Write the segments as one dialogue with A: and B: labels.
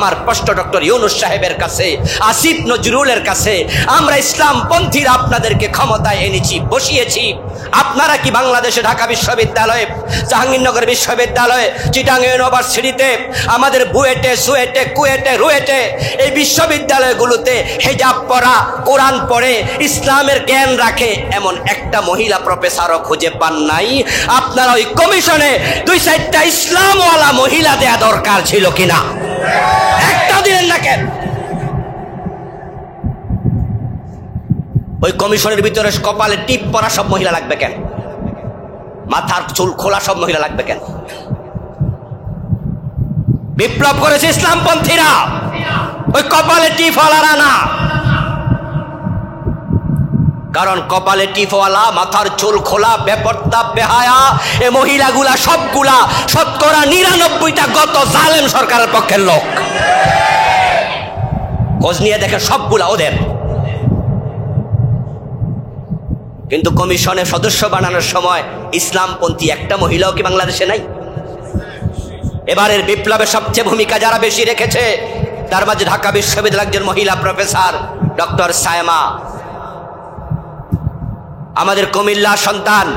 A: আমার প্রশ্ন ডক্টর ইউনূস সাহেবের কাছে, আসিফ নজরুলের কাছে, আমরা ইসলামপন্থীরা আপনাদেরকে ক্ষমতায় এনেছি, বসিয়েছি। আপনারা কি বাংলাদেশে ঢাকা বিশ্ববিদ্যালয়ে, জাহাঙ্গীরনগর বিশ্ববিদ্যালয়ে, চিটাং ইউনিভার্সিটিতে, আমাদের বুয়েটে, সুয়েটে, কুয়েটে, রুয়েটে, এই বিশ্ববিদ্যালয়গুলোতে হিজাব পরা, কোরআন পড়ে, ইসলামের জ্ঞান রাখে এমন একটা মহিলা প্রফেসরও খুঁজে পান নাই? আপনারা ওই কমিশনে 2-4টা ইসলামওয়ালা মহিলা দেয়া দরকার ছিল কিনা? একটা দিলেন না কেন? ওই কমিশনের ভিতরে কপালে টিপ পরা সব মহিলা লাগবে কেন? মাথার চুল খোলা সব মহিলা লাগবে কেন? বিপ্লব করেছে ইসলামপন্থীরা, ওই কপালে টিপ ওয়ালারা না। কারণ কপালে টিপওয়ালা, মাথার চুল খোলা, বেপর্দা, বেহায়া এ মহিলাগুলা সবগুলা শতকরা 99টা গত জালেম সরকারের পক্ষের লোক। খোঁজ নিয়ে দেখে সবগুলা ওদের। কিন্তু কমিশনের সদস্য বানানোর সময় ইসলামপন্থী একটা মহিলাও কি বাংলাদেশে নাই? এবারের বিপ্লবে সবচেয়ে ভূমিকা যারা বেশি রেখেছে তার মাঝে ঢাকা বিশ্ববিদ্যালয়ের একজন মহিলা প্রফেসর ডক্টর সায়মা, আমাদের কুমিল্লা সন্তান।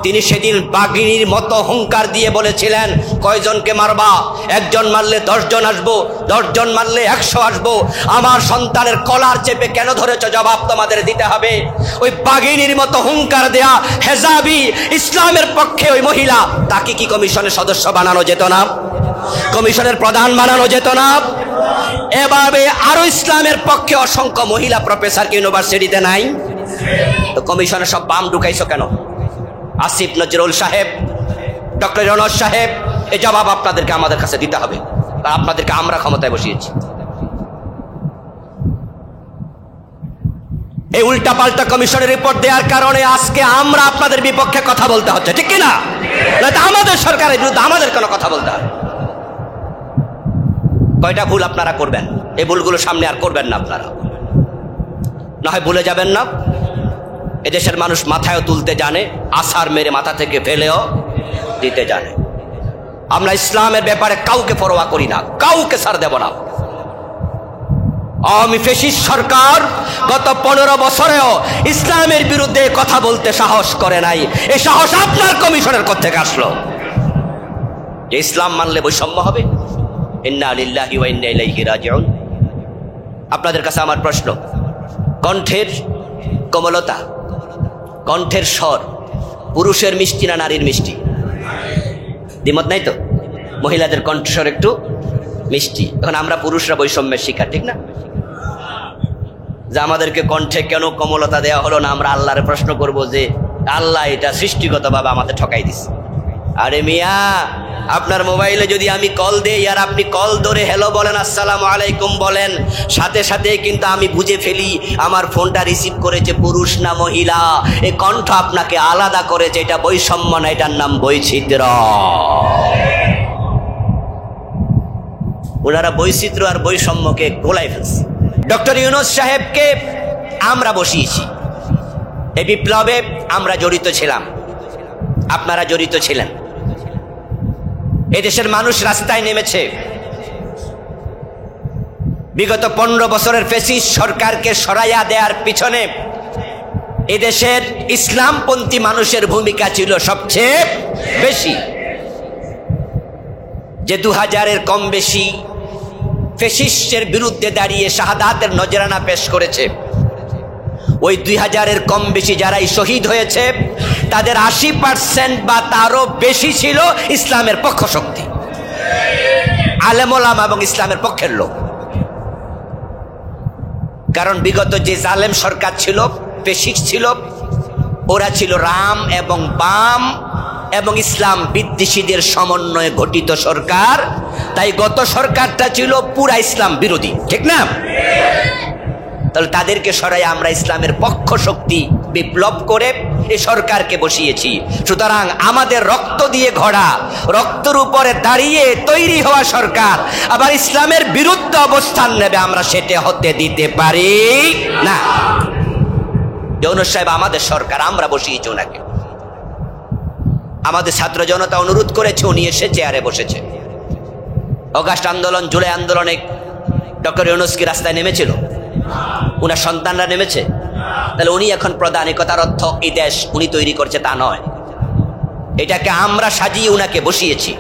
A: তিনি সেদিন বাঘিনীর মতো হুঙ্কার দিয়ে বলেছিলেন, কয়জনকে মারবা? 1 জন মারলে 10 জন আসবো, 10 জন মারলে 100 আসবো। আমার সন্তানের কলার চেপে কেন ধরেছ? জবাব তোমাদের দিতে হবে। ওই বাঘিনীর মতো হুঙ্কার দেয়া হেজাবি ইসলামের পক্ষে ওই মহিলা, তাকে কি কমিশনের সদস্য বানানো যেত না? কমিশনের প্রধান বানানো যেত না? এভাবে আরো ইসলামের পক্ষে অসংখ্য মহিলা প্রফেসর ইউনিভার্সিটিতে নাই? তো কমিশনে সব বাম ঢুকাইছো কেন? আসিফ নজরুল সাহেব, ডক্টর ইউনূস সাহেব, এই জবাব আপনাদেরকে আমাদের কাছে দিতে হবে। আর আপনাদেরকে আমরা ক্ষমতায় বসিয়েছি। এই উল্টা পাল্টা কমিশনের রিপোর্ট দেওয়ার কারণে আজকে আমরা আপনাদের বিপক্ষে কথা বলতে হচ্ছে, ঠিক কিনা? আমাদের সরকারের বিরুদ্ধে আমাদের কোনো কথা বলতে হবে। কয়টা ভুল আপনারা করবেন, এই ভুলগুলো সামনে আর করবেন না আপনারা, না হয় ভুলে যাবেন না। এদেশের মানুষ মাথায়ও তুলতে জানে, আছাড় মেরে মাথা থেকে ফেলেও দিতে জানে। আমরা ইসলামের ব্যাপারে কাউকে পরোয়া করি না, কাউকে ছাড় দেব না। আওয়ামী ফ্যাসিস্ট সরকার গত 15 বছরেও ইসলামের বিরুদ্ধে কথা বলতে সাহস করে নাই। এই সাহস আপনার কমিশনের কোত্থেকে আসলো? যে ইসলাম মানলে বৈষম্য হবে? ইন্না লিল্লাহি ওয়া ইন্না ইলাইহি রাজিউন। আপনাদের কাছে আমার প্রশ্ন, কণ্ঠের কোমলতা, কণ্ঠের স্বর পুরুষের মিষ্টি না নারীর মিষ্টি? দ্বিমত নাই তো? মহিলাদের কণ্ঠস্বর একটু মিষ্টি। এখন আমরা পুরুষরা বৈষম্যের শিকার, ঠিক না? যে আমাদেরকে কণ্ঠে কেন কোমলতা দেওয়া হলো না? আমরা আল্লাহরে প্রশ্ন করব যে আল্লাহ এটা সৃষ্টিগতভাবে আমাদের ঠকাই দিছে। আরে মিয়া, আপনার মোবাইলে যদি আমি কল দেই আর আপনি কল ধরে হ্যালো বলেন, আসসালামু আলাইকুম বলেন, সাথে সাথে কিন্তু আমি বুঝে ফেলি আমার ফোনটা রিসিভ করেছে পুরুষ না মহিলা। এই কণ্ঠ আপনাকে আলাদা করেছে, এটা বৈষম্য না, এটার নাম বৈচিত্র্য। ওনারা বৈচিত্র্য আর বৈষম্যকে গোলাই ফেলছে। ডক্টর ইউনূস সাহেবকে আমরা বসিয়েছি। এই বিপ্লবে আমরা জড়িত ছিলাম, আপনারা জড়িত ছিলেন। এদেশের মানুষ রাস্তায় নেমেছে। বিগত 15 বছরের ফ্যাসিস্ট সরকারকে সরাইয়া দেওয়ার পিছনে এদেশের ইসলামপন্থী মানুষের ভূমিকা ছিল সবচেয়ে বেশি। যে 2000-এর কম বেশি ফ্যাসিস্টের বিরুদ্ধে দাঁড়িয়ে শাহাদাতের নজরানা পেশ করেছে, ওই 2000-এর কম বেশি যারাই শহীদ হয়েছে তাদের 80% বা তারও বেশি ছিল ইসলামের পক্ষ শক্তি, আলেম ওলামা এবং ইসলামের পক্ষের লোক। কারণ বিগত যে জালেম সরকার ছিল, ফ্যাসিস্ট ছিল, ওরা ছিল রাম এবং বাম এবং ইসলাম বিদ্বেষীদের সমন্বয়ে গঠিত সরকার। তাই গত সরকারটা ছিল পুরা ইসলাম বিরোধী, ঠিক না? তাহলে তাদেরকে সরাই আমরা ইসলামের পক্ষ শক্তি বিপ্লব করে এই সরকারকে বসিয়েছি। সুতরাং আমাদের রক্ত দিয়ে গড়া, রক্তের উপরে দাঁড়িয়ে তৈরি হওয়া সরকার আবার ইসলামের বিরুদ্ধে অবস্থান নেবে, আমরা সেটা হতে দিতে পারি না। ইউনূস সাহেব আমাদের সরকার, আমরা বসিয়েছি ওনাকে। আমাদের ছাত্র জনতা অনুরোধ করেছে, উনি এসে চেয়ারে বসেছে। অগাস্ট আন্দোলন, জুলাই আন্দোলনে ডক্টর ইউনূস কি রাস্তায় নেমেছিল? উনার সন্তানরা নেমেছে? তাহলে উনি এখন প্রধান, এ কথার অর্থ এই দেশ উনি তৈরি করছে তা নয়, এটাকে আমরা সাজিয়ে উনাকে বসিয়েছি।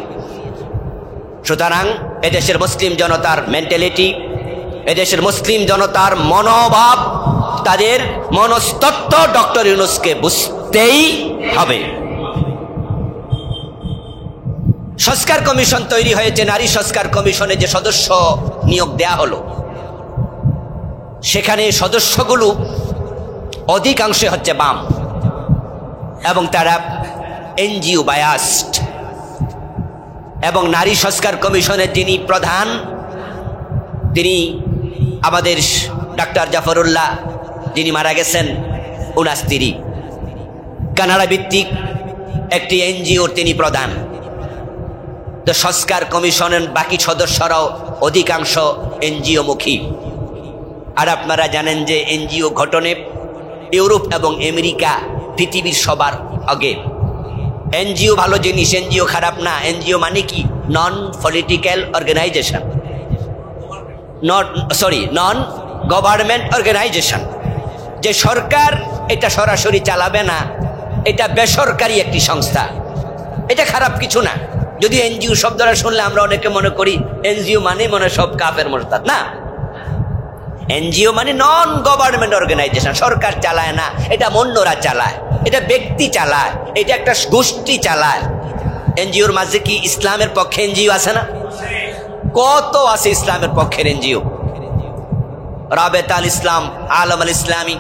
A: সুতরাং এদেশের মুসলিম জনতার মেন্টালিটি, এদেশের মুসলিম জনতার মনোভাব, তাদের মনস্তত্ত্ব ডক্টর ইউনূসকে বুঝতেই হবে। সংস্কার কমিশন তৈরি হয়েছে, নারী সংস্কার কমিশনে যে সদস্য নিয়োগ দেয়া হলো, সেখানে সদস্যগুলো অধিকাংশে হচ্ছে বাম এবং তারা এনজিও বায়াসড। এবং নারী সংস্কার কমিশনের যিনি প্রধান, তিনি আমাদের ডাক্তার জাফরুল্লাহ, যিনি মারা গেছেন, ওনার স্ত্রী, কানাডা ভিত্তিক একটি এনজিওর তিনি প্রধান। তো সংস্কার কমিশনের বাকি সদস্যরাও অধিকাংশ এনজিও মুখী। আর আপনারা জানেন যে এনজিও গঠনে ইউরোপ এবং আমেরিকা পৃথিবীর সবার আগে। এনজিও ভালো জিনিস, এনজিও খারাপ না। এনজিও মানে কি? Non political organisation, non government organisation. যে সরকার এটা সরাসরি চালাবে না, এটা বেসরকারি একটি সংস্থা, এটা খারাপ কিছু না। যদি এনজিও শব্দটা শুনলে আমরা অনেকে মনে করি এনজিও মানে মনে সব কাফের মোরতাদ। না, এনজিও মানে নন গভর্নমেন্ট অর্গানাইজেশন, সরকার চালায় না, এটা অন্যরা চালায়, এটা ব্যক্তি চালায়, এটা একটা গোষ্ঠী চালায়। এনজিওর মাঝে কি ইসলামের পক্ষে এনজিও আছে না? কত আছে ইসলামের পক্ষের এনজিও। রাবেতা আল ইসলাম, আলম আল ইসলামী,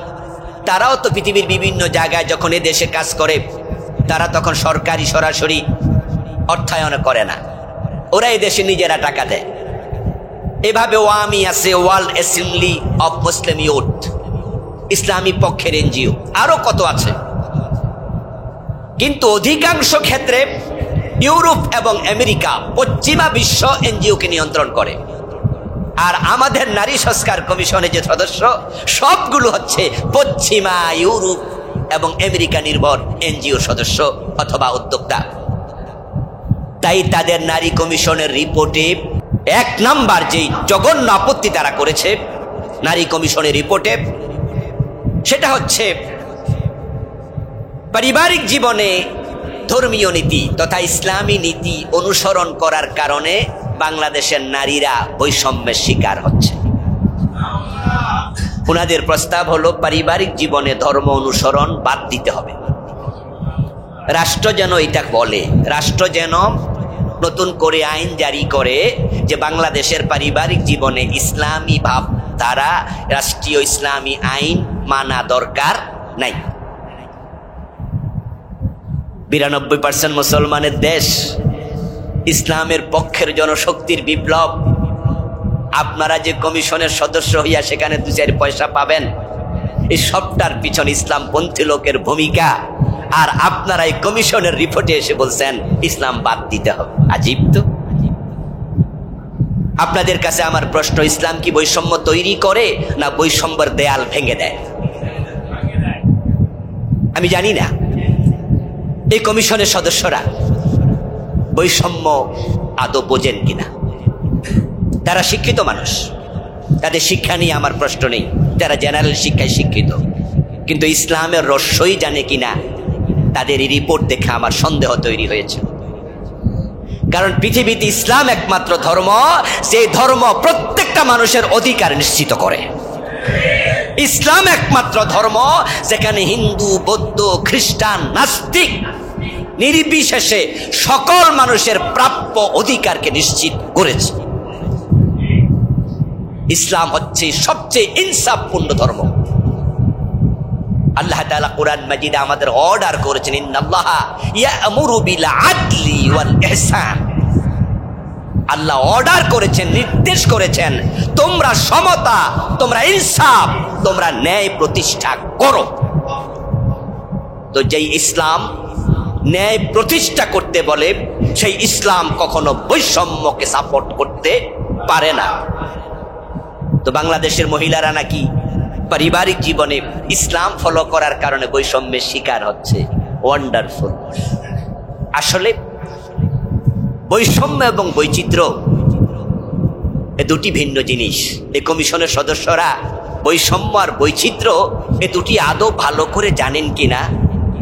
A: তারাও তো পৃথিবীর বিভিন্ন জায়গায় যখন এ দেশে কাজ করে, তারা তখন সরকারি সরাসরি অর্থায়ন করে না, ওরা এই দেশে নিজেরা টাকা দেয়। এভাবে ওয়ামি আছে, world assembly of Muslim youth, ইসলামী পক্ষের এনজিও, আরো কত আছে। কিন্তু অধিকাংশ ক্ষেত্রে ইউরোপ এবং আমেরিকা, পশ্চিমা বিশ্ব এনজিওকে নিয়ন্ত্রণ করে। আর আমাদের নারী সংস্কার কমিশনের যে সদস্য, সবগুলো হচ্ছে পশ্চিমা, ইউরোপ এবং আমেরিকা নির্ভর এনজিও সদস্য অথবা উদ্যোক্তা। তাই তাদের নারী কমিশনের রিপোর্টে এক নাম্বার যেই জঘন্য আপত্তি তারা করেছে নারী কমিশনের রিপোর্টে, সেটা হচ্ছে পারিবারিক জীবনে ধর্মীয় নীতি তথা ইসলামী নীতি অনুসরণ করার কারণে বাংলাদেশের নারীরা বৈষম্যের শিকার হচ্ছে। ওনাদের প্রস্তাব হলো পারিবারিক জীবনে ধর্ম অনুসরণ বাদ দিতে হবে। রাষ্ট্র যেন এটা বলে, রাষ্ট্র যেন নতুন করে আইন জারি করে যে বাংলাদেশের পারিবারিক জীবনে ইসলামী ভাব দ্বারা রাষ্ট্রীয় ইসলামী আইন মানা দরকার নাই। 92% মুসলমানের দেশ, ইসলামের পক্ষের জনশক্তির বিপ্লব। আপনারা যে কমিশনের সদস্য হইয়া সেখানে 2-4 পয়সা পাবেন, এই সবটার পিছনে ইসলামপন্থী লোকের ভূমিকা। আর আপনারা এই কমিশনের রিপোর্টে এসে বলছেন ইসলাম বাদ দিতে হবে। আজীব তো। আপনাদের কাছে আমার প্রশ্ন, ইসলাম কি বৈষম্য তৈরি করে না বৈষম্যের দেয়াল ভেঙে দেয়? আমি জানি না এই কমিশনের সদস্যরা বৈষম্য আদৌ বোঝেন কিনা। তারা শিক্ষিত মানুষ, তাদের শিক্ষা নিয়ে আমার প্রশ্ন নেই, তারা জেনারেল শিক্ষায় শিক্ষিত, কিন্তু ইসলামের রহস্যই জানে কিনা তাদের এই রিপোর্ট দেখে আমার সন্দেহ তৈরি হয়েছে। কারণ পৃথিবীতে ইসলাম একমাত্র ধর্ম, যে ধর্ম প্রত্যেকটা মানুষের অধিকার নিশ্চিত করে। ইসলাম একমাত্র ধর্ম যেখানে হিন্দু, বৌদ্ধ, খ্রিস্টান, নাস্তিক নির্বিশেষে সকল মানুষের প্রাপ্য অধিকারকে নিশ্চিত করেছে। ইসলাম হচ্ছে সবচেয়ে ইনসাফপূর্ণ ধর্ম। আল্লাহ তাআলা কোরআন মাজিদে আমাদের অর্ডার করেছেন, ইন্নাল্লাহা ইয়া'মুরু বিল আদলি ওয়াল ইহসান। আল্লাহ অর্ডার করেছেন, নির্দেশ করেছেন, তোমরা সমতা, তোমরা ইনসাফ, তোমরা ন্যায় প্রতিষ্ঠা করো। তো যেই ইসলাম ন্যায় প্রতিষ্ঠা করতে বলে, সেই ইসলাম কখনো বৈষম্যকে সাপোর্ট করতে পারে না। তো বাংলাদেশের মহিলারা নাকি পারিবারিক জীবনে ইসলাম ফলো করার কারণে বৈষম্যের শিকার হচ্ছে। ওয়ান্ডারফুল। আসলে বৈষম্য এবং বৈচিত্র্য এ দুটি ভিন্ন জিনিস। এই কমিশনের সদস্যরা বৈষম্য আর বৈচিত্র্য এ দুটি আদৌ ভালো করে জানেন কিনা,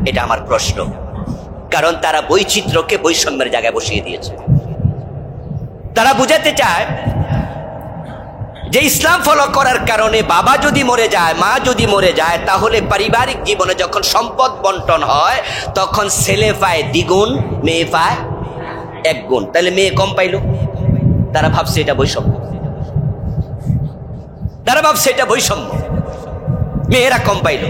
A: এটা আমার প্রশ্ন। কারণ তারা বৈচিত্র্যকে বৈষম্যের জায়গায় বসিয়ে দিয়েছে। তারা বুঝাতে চায় যে ইসলাম ফলো করার কারণে বাবা যদি মরে যায়, মা যদি মরে যায়, তাহলে পারিবারিক জীবনে যখন সম্পদ বন্টন হয় তখন ছেলে পায় দ্বিগুণ, মেয়ে পায় এক গুণ। তাহলে মেয়ে কম পাইল। তারা ভাবছে এটা বৈষম্য। তারা ভাবছে এটা বৈষম্য, মেয়েরা কম পাইল।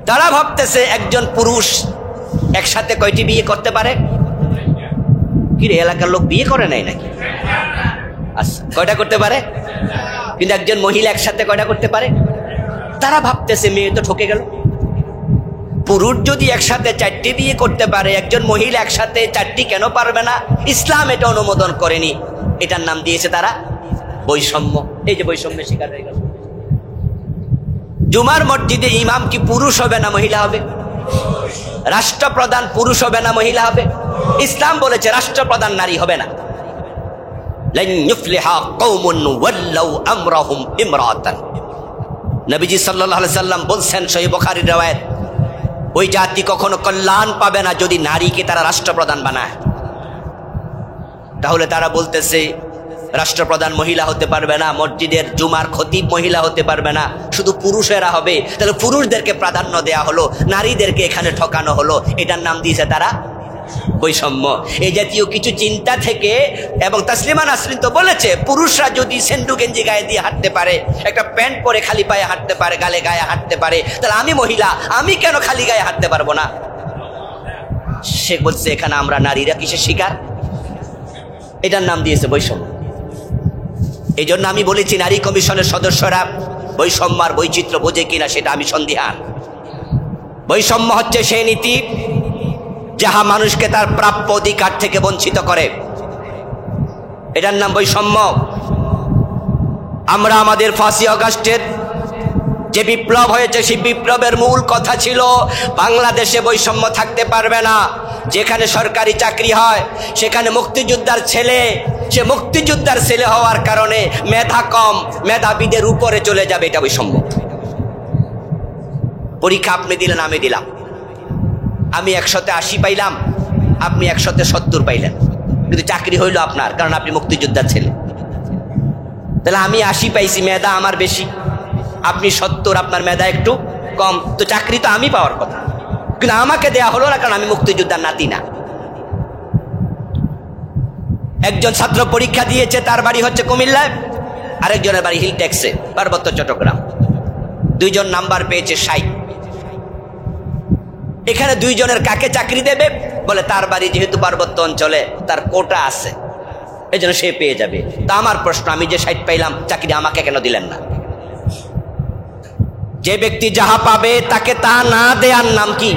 A: তারা ভাবতেছে একজন পুরুষ একসাথে কয়টি বিয়ে করতে পারে? কি রে, এলাকার লোক বিয়ে করে নাই নাকি? আচ্ছা, কয়টা করতে পারে? কিন্তু একজন মহিলা একসাথে কয়টা করতে পারে? তারা ভাবতেছে মেয়ে তো ঠকে গেল। পুরুষ যদি একসাথে 4টি বিয়ে করতে পারে, একজন মহিলা একসাথে 4টি কেন পারবে না? ইসলাম এটা অনুমোদন করেনি। এটার নাম দিয়েছে তারা বৈষম্য। এই যে বৈষম্যের শিকার হয়ে গেল। জুমার মসজিদে ইমাম কি পুরুষ হবে না মহিলা হবে? রাষ্ট্রপ্রধান পুরুষ হবে না মহিলা হবে? ইসলাম বলেছে রাষ্ট্রপ্রধান নারী হবে না। লান ইফলিহা কওমুন ওয়াল্লাউ আমরাহুম ইমরাতান। নবীজি সাল্লাল্লাহু আলাইহি সাল্লাম বলছেন, সহিহ বুখারীর riwayat, ওই জাতি কখনো কল্যাণ পাবে না যদি নারীকে তারা রাষ্ট্রপ্রধান বানায়। তাহলে তারা বলতেছে রাষ্ট্রপ্রধান মহিলা হতে পারবে না, মসজিদের জুমার খতিব মহিলা হতে পারবে না, শুধু পুরুষেরা হবে। তাহলে পুরুষদেরকে প্রাধান্য দেয়া হলো, নারীদেরকে এখানে ঠকানো হলো। এটার নাম দিয়েছে তারা বৈষম্য। এই জাতীয় কিছু চিন্তা থেকে, এবং তাসলিমা নাসরিন তো বলেছে পুরুষরা যদি সেন্ডু গেঞ্জি গায়ে দিয়ে হাঁটতে পারে, একটা প্যান্ট পরে খালি পায়ে হাঁটতে পারে, গালে গায়ে হাঁটতে পারে, তাহলে আমি মহিলা, আমি কেন খালি গায়ে হাঁটতে পারবো না? সে বলছে এখানে আমরা নারীরা কিসের শিকার? এটার নাম দিয়েছে বৈষম্য। এই জন্য আমি বলেছি নারী কমিশনের সদস্যরা বৈষম্য আর বৈচিত্র্য বোঝে কিনা সেটা আমি সন্দিহান। বৈষম্য হচ্ছে সেই নীতি যাহা মানুষকে তার প্রাপ্য অধিকার থেকে বঞ্চিত করে। এটার নাম বৈষম্য। আমরা আমাদের 5ই আগস্টের যে বিপ্লব হয়েছে, সেই বিপ্লবের মূল কথা ছিল বাংলাদেশে বৈষম্য থাকতে পারবে না। যেখানে সরকারি চাকরি হয় সেখানে মুক্তিযোদ্ধার ছেলে, সে মুক্তিযোদ্ধার ছেলে হওয়ার কারণে মেধা কম, মেধাবীদের উপরে চলে যাবে, এটা বৈষম্য। পরীক্ষা আপনি দিলেন, আমি দিলাম, আমি 180 পাইলাম, আপনি 170 পাইলেন, কিন্তু চাকরি হইল আপনার, কারণ আপনি মুক্তিযোদ্ধার ছেলে। তাহলে আমি 80 পাইছি, মেধা আমার বেশি, আপনি 70, আপনার মেধা একটু কম, তো চাকরি তো আমি পাওয়ার কথা, কিন্তু আমাকে দেয়া হলো না, কারণ আমি মুক্তিযোদ্ধার নাতি না। একজন ছাত্র পরীক্ষা দিয়েছে, তার বাড়ি হচ্ছে কুমিল্লায়, আরেকজনের বাড়ি হিলটেক্সে, পার্বত্য চট্টগ্রাম। দুইজন নাম্বার পেয়েছে 60। এখানে দুইজনের কাকে চাকরি দেবে? বলে তার বাড়ি যেহেতু পার্বত্য অঞ্চলে, তার কোটা আছে, এই জন্য সে পেয়ে যাবে। তা আমার প্রশ্ন, আমি যে 60 পাইলাম, চাকরি আমাকে কেন দিলেন না? যে ব্যক্তি যাহা পাবে তাকে তা না দেয়ার নাম কি?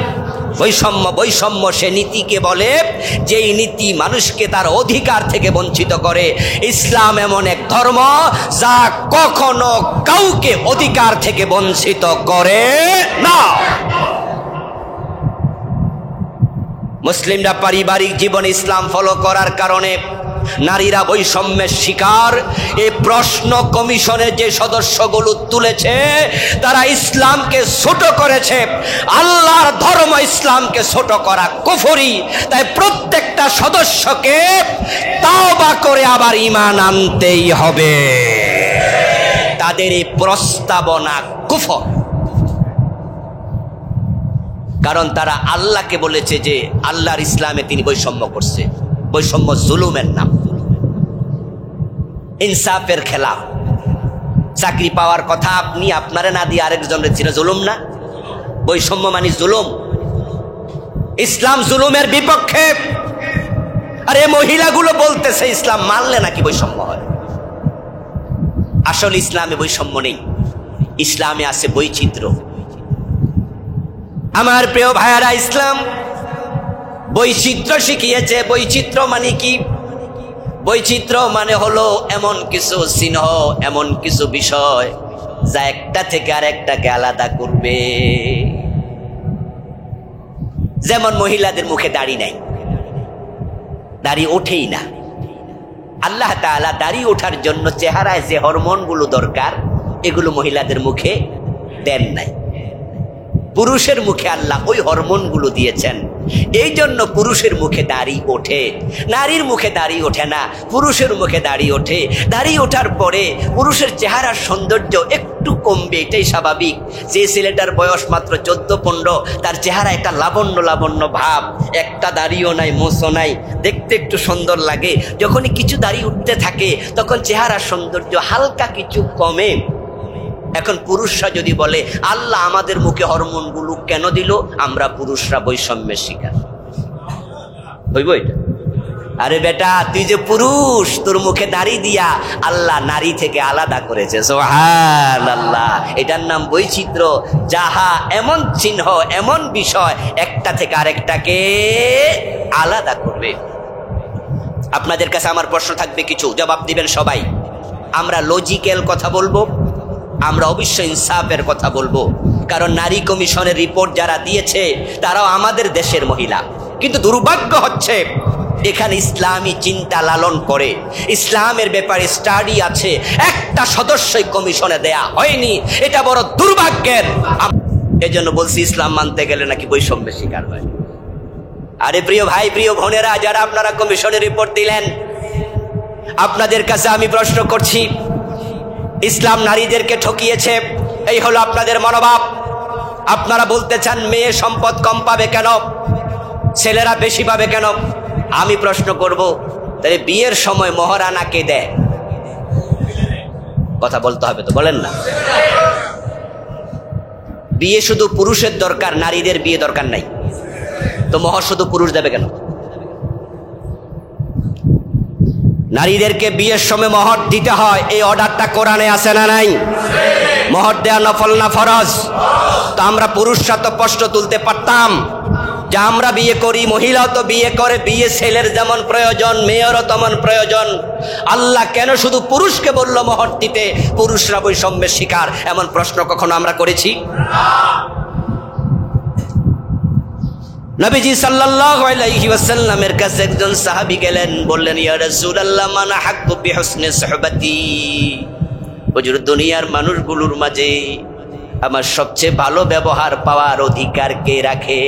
A: বৈষম্য। বৈষম্য সে নীতিকে বলে যেই নীতি মানুষকে তার অধিকার থেকে বঞ্চিত করে। ইসলাম এমন এক ধর্ম যা কখনো কাউকে অধিকার থেকে বঞ্চিত করে না। মুসলিমরা পারিবারিক জীবনে ইসলাম ফলো করার কারণে নারীরা বৈষম্যের শিকার। এই প্রশ্ন কমিশনের যে সদস্যগুলো তুলেছে তারা ইসলামকে ছোট করেছে। আল্লাহর ধর্ম ইসলামকে ছোট করা কুফরি। তাই প্রত্যেকটা সদস্যকে তাওবা করে আবার ঈমান আনতেই হবে। তাদের এই প্রস্তাবনা কুফর, কারণ তারা আল্লাহকে বলেছে যে আল্লাহর ইসলামে তিনি বৈষম্য করছে। বৈষম্য জুলুমের নাম, ইনসাফের খেলাফ। চাকরি পাওয়ার কথা আপনি আপনারে না দিয়ে আরেকজনের ছিল, জুলুম না? বৈষম্য মানে জুলুম। ইসলাম জুলুমের বিপক্ষে। আর এই মহিলাগুলো বলতেছে ইসলাম মানলে নাকি বৈষম্য হয়। আসলে ইসলামে বৈষম্য নেই, ইসলামে আছে বৈচিত্র্য। আমার প্রিয় ভাইয়ারা, ইসলাম বৈচিত্র্য শিখিয়েছে। বৈচিত্র্য মানে কি? বৈচিত্র্য মানে হলো এমন কিছু চিহ্ন, এমন কিছু বিষয় যা একটা থেকে আর একটাকে আলাদা করবে। যেমন মহিলাদের মুখে দাড়ি নাই, দাড়ি ওঠেই না। আল্লাহ তাআলা দাড়ি ওঠার জন্য চেহারায় যে হরমোনগুলো দরকার এগুলো মহিলাদের মুখে দেন নাই, পুরুষের মুখে আল্লাহ ওই হরমোনগুলো দিয়েছেন। এই জন্য পুরুষের মুখে দাড়ি ওঠে, নারীর মুখে দাড়ি ওঠে না, পুরুষের মুখে দাড়ি ওঠে। দাড়ি ওঠার পরে পুরুষের চেহারার সৌন্দর্য একটু কমবে, এটাই স্বাভাবিক। যে ছেলেটার বয়স মাত্র 14-15, তার চেহারা একটা লাবণ্য লাবণ্য ভাব, একটা দাড়িও নাই, মোছও নাই, দেখতে একটু সুন্দর লাগে। যখনই কিছু দাড়ি উঠতে থাকে তখন চেহারার সৌন্দর্য হালকা কিছু কমে। এখন পুরুষরা যদি বলে আল্লাহ আমাদের মুখে হরমোনগুলো কেন দিল, আমরা পুরুষরা বৈষম্যের শিকার হইব এটা? আরে বেটা, তুই যে পুরুষ, তোর মুখে দাড়ি দিয়া আল্লাহ নারী থেকে আলাদা করেছে। সুবহানাল্লাহ। এটার নাম বৈচিত্র্য। যাহা এমন চিহ্ন, এমন বিষয় একটা থেকে আরেকটাকে আলাদা করবে। আপনাদের কাছে আমার প্রশ্ন থাকবে, কিছু জবাব দিবেন সবাই। আমরা লজিক্যাল কথা বলবো, আমরা অবশ্যই ইনসাফের কথা বলবো, কারণ নারী কমিশনের রিপোর্ট যারা দিয়েছে তারাও আমাদের দেশের মহিলা। কিন্তু দুর্ভাগ্য হচ্ছে এখানে ইসলামী চিন্তা লালন করে, ইসলামের ব্যাপারে স্টাডি আছে, একটা সদস্যই কমিশনে দেয়া হয়নি। এটা বড় দুর্ভাগ্যের। এই জন্য বলছি ইসলাম মানতে গেলে নাকি বৈষম্যের শিকার হয়। আরে প্রিয় ভাই, প্রিয় বোনেরা, যারা আপনারা কমিশনের রিপোর্ট দিলেন, আপনাদের কাছে আমি প্রশ্ন করছি, ইসলাম নারীদেরকে ঠকিয়েছে, এই হলো আপনাদের মনোভাব। আপনারা বলতে চান মেয়ে সম্পদ কম পাবে কেন, ছেলেরা বেশি পাবে কেন? আমি প্রশ্ন করব, তাহলে বিয়ের সময় মহারানা কে দেয়? কথা বলতে হবে তো, বলেন না? বিয়ে শুধু পুরুষের দরকার, নারীদের বিয়ে দরকার নাই, তো মোহর শুধু পুরুষ দেবে কেন? নারীদেরকে বিয়ের সময় মোহর দিতে হয়, এই অর্ডারটা কোরআনে আছে না নাই? মোহর দেয়া নফল না ফরজ? তো আমরা পুরুষরা তো প্রশ্ন তুলতে পারতাম যে আমরা বিয়ে করি, মহিলাও তো বিয়ে করে, বিয়ে ছেলের যেমন প্রয়োজন মেয়েরও তেমন প্রয়োজন। আল্লাহ কেন শুধু পুরুষকে বলল মোহর দিতে, পুরুষরা বৈষম্যের শিকার? এমন প্রশ্ন কখনো আমরা করেছি? নবীজি সাল্লাল্লাহু আলাইহি ওয়াসাল্লামের কাছে একজন সাহাবী গেলেন, বললেন, ইয়া রাসূলুল্লাহ, মান হাক্কু বিহুসনি সুহবাতি। হুজুর, দুনিয়ার মানুষগুলোর মাঝে আমার সবচেয়ে ভালো ব্যবহার পাওয়ার অধিকার কে রাখে?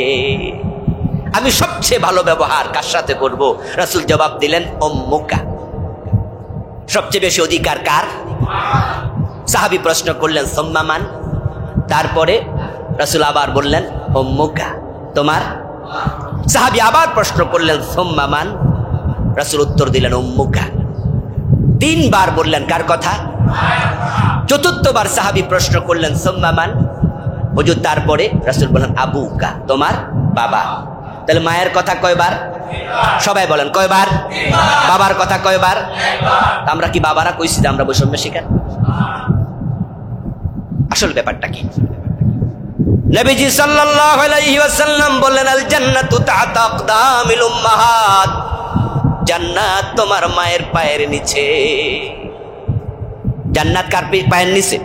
A: আমি সবচেয়ে ভালো ব্যবহার কার সাথে করব? রাসূল জবাব দিলেন, উম্মুকা। সবচেয়ে বেশি অধিকার কার? সাহাবী প্রশ্ন করলেন, সুম্মা মান? তারপরে রাসূল আবার বললেন, উম্মুকা, তোমার? সাহাবী আবার প্রশ্ন করলেন, সুম্মা মান? রাসূল উত্তর দিলেন, উম্মুকা। 3 বার বললেন কার কথা? চতুর্থবার সাহাবী প্রশ্ন করলেন, সুম্মা মান? হুজুর, তারপরে রাসূল বললেন, আবুকা, তোমার বাবা। তাহলে মায়ের কথা কয়বার? সবাই বলেন কয়বার? বাবার কথা কয়বার? আমরা কি বাবারা কইছি যে আমরা বৈষম্যের শিকার? আসল ব্যাপারটা কি? নবীজি সাল্লাল্লাহু আলাইহি ওয়াসাল্লাম বললেন, আল জান্নাতু তাহতা আকদামিল উম্মাহাত। জান্নাত তোমার মায়ের পায়ের নিচে। জান্নাত কার পায়ের নিচে?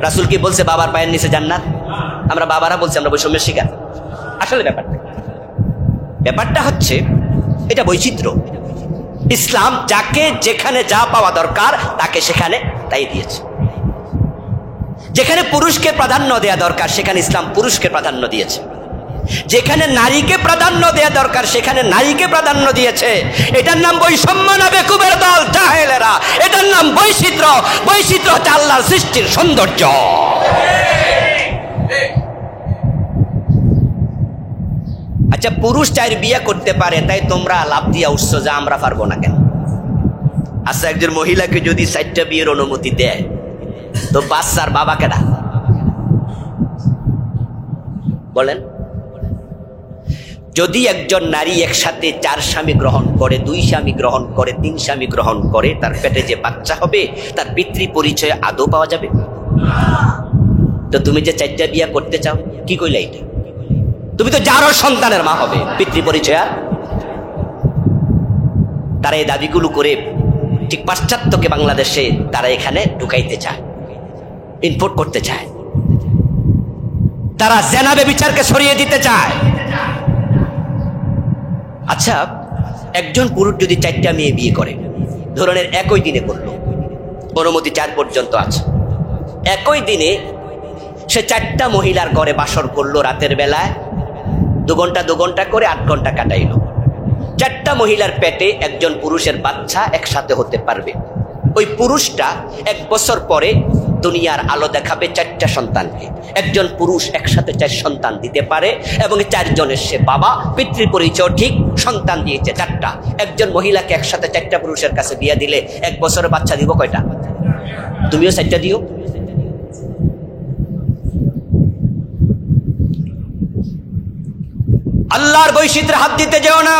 A: রাসূল কি বলছে বাবার পায়ের নিচে জান্নাত? আমরা বাবারা বলছি আমরা বৈষম্যের শিকার। আসলে ব্যাপারটা হচ্ছে এটা বৈচিত্র্য। ইসলাম যাকে যেখানে যা পাওয়া দরকার তাকে সেখানে তাই দিয়েছে। যেখানে পুরুষকে প্রাধান্য দেয়া দরকার সেখানে ইসলাম পুরুষকে প্রাধান্য দিয়েছে। যেখানে নারীকে প্রাধান্য দেয়া দরকার সেখানে নারীকে প্রাধান্য দিয়েছে। এটার নাম বৈষম্য না বেকুবের দল জাহেলেরা? এটার নাম বৈচিত্র্য। বৈচিত্র্য হচ্ছে আল্লাহর সৃষ্টির সৌন্দর্য। আচ্ছা, পুরুষ চাই বিয়ে করতে পারে, তাই তোমরা লাভ দিয়া উঠছো যে আমরা পারবো না কেন? আচ্ছা, একজন মহিলাকে যদি 4টা বিয়ের অনুমতি দেয়, তো বাচ্চার বাবা কেডা? বলেন। যদি একজন নারী একসাথে 4 স্বামী গ্রহণ করে, 2 স্বামী গ্রহণ করে, 3 স্বামী গ্রহণ করে, তার পেটে যে বাচ্চা হবে তার পিতৃ পরিচয় আদৌ পাওয়া যাবে? তো তুমি যে 4টা বিয়ে করতে চাও, কি কইলা এটা? তুমি তো 11 সন্তানের মা হবে, পিতৃ পরিচয় আর? তারা এই দাবিগুলো করে ঠিক পাশ্চাত্যকে বাংলাদেশে তারা এখানে ঢুকাইতে চায়, ইনপুট করতে চায়। তারা জেনাবে বিচারকে সরিয়ে দিতে চায়। আচ্ছা, একজন পুরুষ যদি 4টা মেয়ে বিয়ে করে, ধরনের একই দিনে করলো, অনুমতি 4 পর্যন্ত আছে। একই দিনে সে 4টা মহিলার ঘরে বাসর করলো রাতের বেলায়, 2 ঘন্টা 2 ঘন্টা করে 8 ঘন্টা কাটাইলো। 4টা মহিলার পেটে একজন পুরুষের বাচ্চা একসাথে হতে পারবে। ওই পুরুষটা 1 বছর পরে দুনিয়ার আলো দেখাবে 4টা সন্তানকে। একজন পুরুষ একসাথে 4 সন্তান দিতে পারে এবং 4 জনের সে বাবা, পিতৃ পরিচয় ঠিক, সন্তান দিয়েছে 4টা। একজন মহিলাকে একসাথে 4টা পুরুষের কাছে বিয়ে দিলে 1 বছরে বাচ্চা দিব কয়টা? তুমিও 4টা দিও। আল্লাহর বৈচিত্র্যে হাত দিতে যেও না।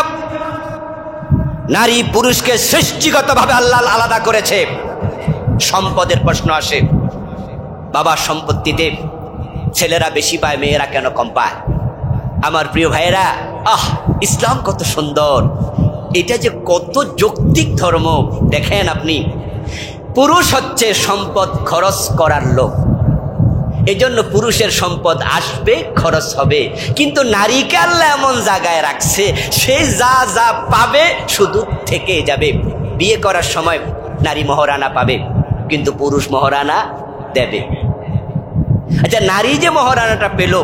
A: নারী পুরুষকে সৃষ্টিগতভাবে আল্লাহ আলাদা করেছে। সম্পদের প্রশ্ন আসে, বাবার সম্পত্তিতে ছেলেরা বেশি পায়, মেয়েরা কেন কম পায়? আমার প্রিয় ভাইয়েরা, ইসলাম কত সুন্দর, এটা যে কত যৌক্তিক ধর্ম। দেখেন আপনি, পুরুষ হচ্ছে সম্পদ খরচ করার লোক, এজন্য পুরুষের সম্পদ আসবে, খরচ হবে। কিন্তু নারীকে আল্লাহ এমন জায়গায় রাখছে, সে যা যা পাবে শুধু থেকে যাবে। বিয়ে করার সময় নারী মহারানা পাবে, কিন্তু পুরুষ মহারানা দেবে। আচ্ছা, নারী যে মহারানাটা পেল,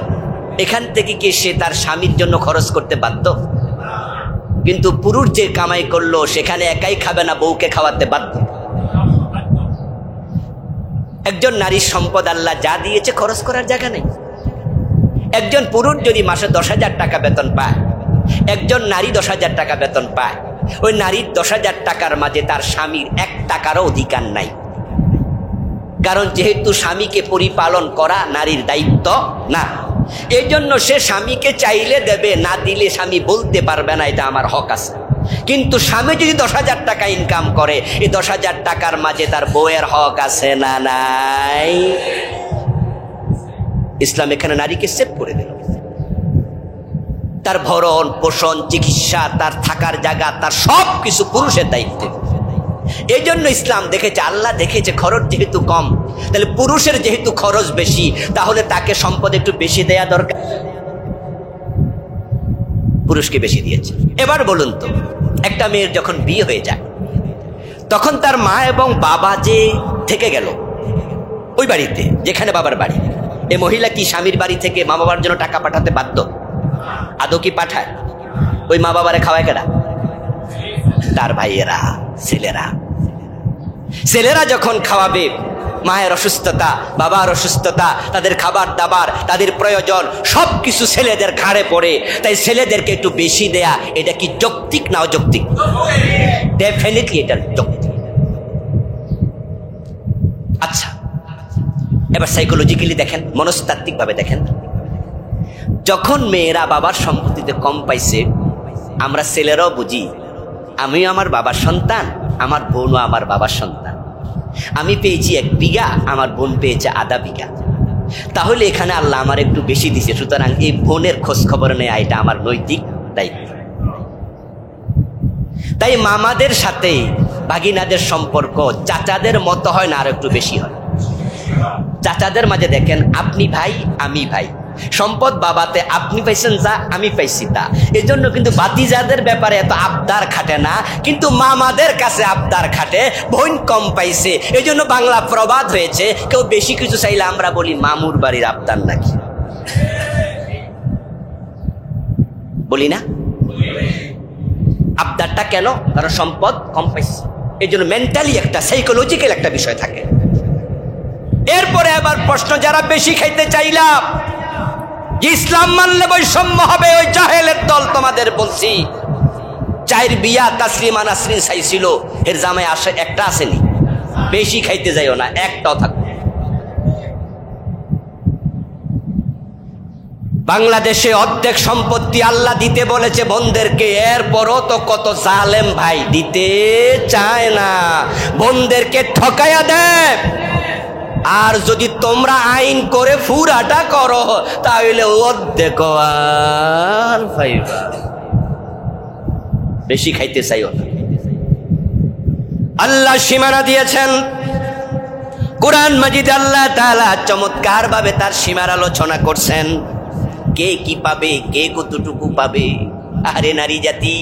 A: এখান থেকে কি সে তার স্বামীর জন্য খরচ করতে বাধ্য? কিন্তু পুরুষ যে কামাই করলো সেখানে একাই খাবে না, বউকে খাওয়াতে বাধ্য। একজন নারীর সম্পদ আল্লাহ যা দিয়েছে খরচ করার জায়গা নেই। একজন পুরুষ যদি মাসে 10,000 টাকা বেতন পায়, একজন নারী 10,000 টাকা বেতন পায়, ওই নারীর 10,000 টাকার মাঝে তার স্বামীর 1 টাকারও অধিকার নাই। কারণ যেহেতু স্বামীকে পরিপালন করা নারীর দায়িত্ব না, এই জন্য সে স্বামীকে চাইলে দেবে, না দিলে স্বামী বলতে পারবে না এটা আমার হক আছে। কিন্তু স্বামী যদি 10,000 টাকা ইনকাম করে, এই 10,000 টাকার মাঝে তার বউয়ের হক আছে না নাই? ইসলাম এখানে নারীকে সেভ করে দিল। তার ভরণ পোষণ, চিকিৎসা, তার থাকার জায়গা, তার সব কিছু পুরুষের দায়িত্ব। এই জন্য ইসলাম দেখেছে, আল্লাহ দেখেছে খরচ যেহেতু কম, তাহলে পুরুষের যেহেতু খরচ বেশি, তাহলে তাকে সম্পদ একটু বেশি দেয়া দরকার, পুরুষকে বেশি দিয়েছে। এবার বলুন তো, একটা মেয়ের যখন বিয়ে হয়ে যায়, তখন তার মা এবং বাবা যে থেকে গেল ওই বাড়িতে, যেখানে বাবার বাড়ি, এই মহিলা কি স্বামীর বাড়ি থেকে মা বাবার জন্য টাকা পাঠাতে বাধ্য? আদৌ কি পাঠায়? ওই মা বাবারে খাওয়ায় কেডা? তার ভাইয়েরা, ছেলেরা। ছেলেরা যখন খাওয়াবে, মায়ের অসুস্থতা, বাবার অসুস্থতা, তাদের খাবার দাবার, তাদের প্রয়োজন সবকিছু ছেলেদের ঘাড়ে পড়ে। তাই ছেলেদেরকে একটু বেশি দেয়া, এটা কি যৌক্তিক না অযৌক্তিক? ডেফিনেটলি এটা যৌক্তিক। আচ্ছা, এবার সাইকোলজিক্যালি দেখেন, মনস্তাত্ত্বিক ভাবে দেখেন, যখন মেয়েরা বাবার সম্পত্তিতে কম পাইছে, আমরা ছেলেরাও বুঝি, আমিও আমার বাবার সন্তান, আমার বোনও আমার বাবার সন্তান। আমি পেয়েছি 1 বিঘা, আমার বোন পেয়েছে আধা বিঘা, তাহলে এখানে আল্লাহ আমার একটু বেশি দিছে, সুতরাং এই বোনের খোঁজ খবর নেয়, এটা আমার নৈতিক দায়িত্ব। তাই মামাদের সাথে ভাগিনাদের সম্পর্ক চাচাদের মতো হয় না, আর একটু বেশি হয়। চাচাদের মাঝে দেখেন, আপনি ভাই আমি ভাই, সম্পদ বাবাতে আপনি পাইছেন যা, আমি পাইছি তা। এজন্য কিন্তু বাতিজাদের ব্যাপারে এত আবদার খাটে না, কিন্তু মামাদের কাছে আবদার খাটে, বোন কম পাইছে। এই জন্য বাংলা প্রবাদ হয়েছে, কেউ বেশি কিছু চাইলে আমরা বলি মামুর বাড়ির আবদার নাকি, বলি না? আবদারটা কেন? কারণ সম্পদ কম পাইছে। এই জন্য মেন্টালি একটা সাইকোলজিক্যাল একটা বিষয় থাকে। এরপরে আবার প্রশ্ন, যারা বেশি খাইতে চাইলাম, ইসলাম মানলে বৈষম্য হবে, ওই জাহেলের দল তোমাদের বলছি, 4 বিয়া তাসলিমা নাসরিন চাইছিল, এর জামাই আসে একটা আসেনি। বেশি খাইতে যাইও না, একটাও থাকবে। বাংলাদেশে অর্ধেক সম্পত্তি আল্লাহ দিতে বলেছে বোনদেরকে, এরপরও তো কত জালেম ভাই দিতে চায় না, বোনদেরকে ঠকাইয়া দেয়। আর যদি তোমরা আইন করে ফুরাটা করো, তাহলে অর্ধেক আর পাইবা। বেশি খাইতে চাইও না। আল্লাহ সীমানা দিয়েছেন কুরআন মাজিদে, আল্লাহ তাআলা চমৎকার ভাবে তার সীমার আলোচনা করছেন, কে কি পাবে, কে কতটুকু পাবে। আরে নারী জাতি,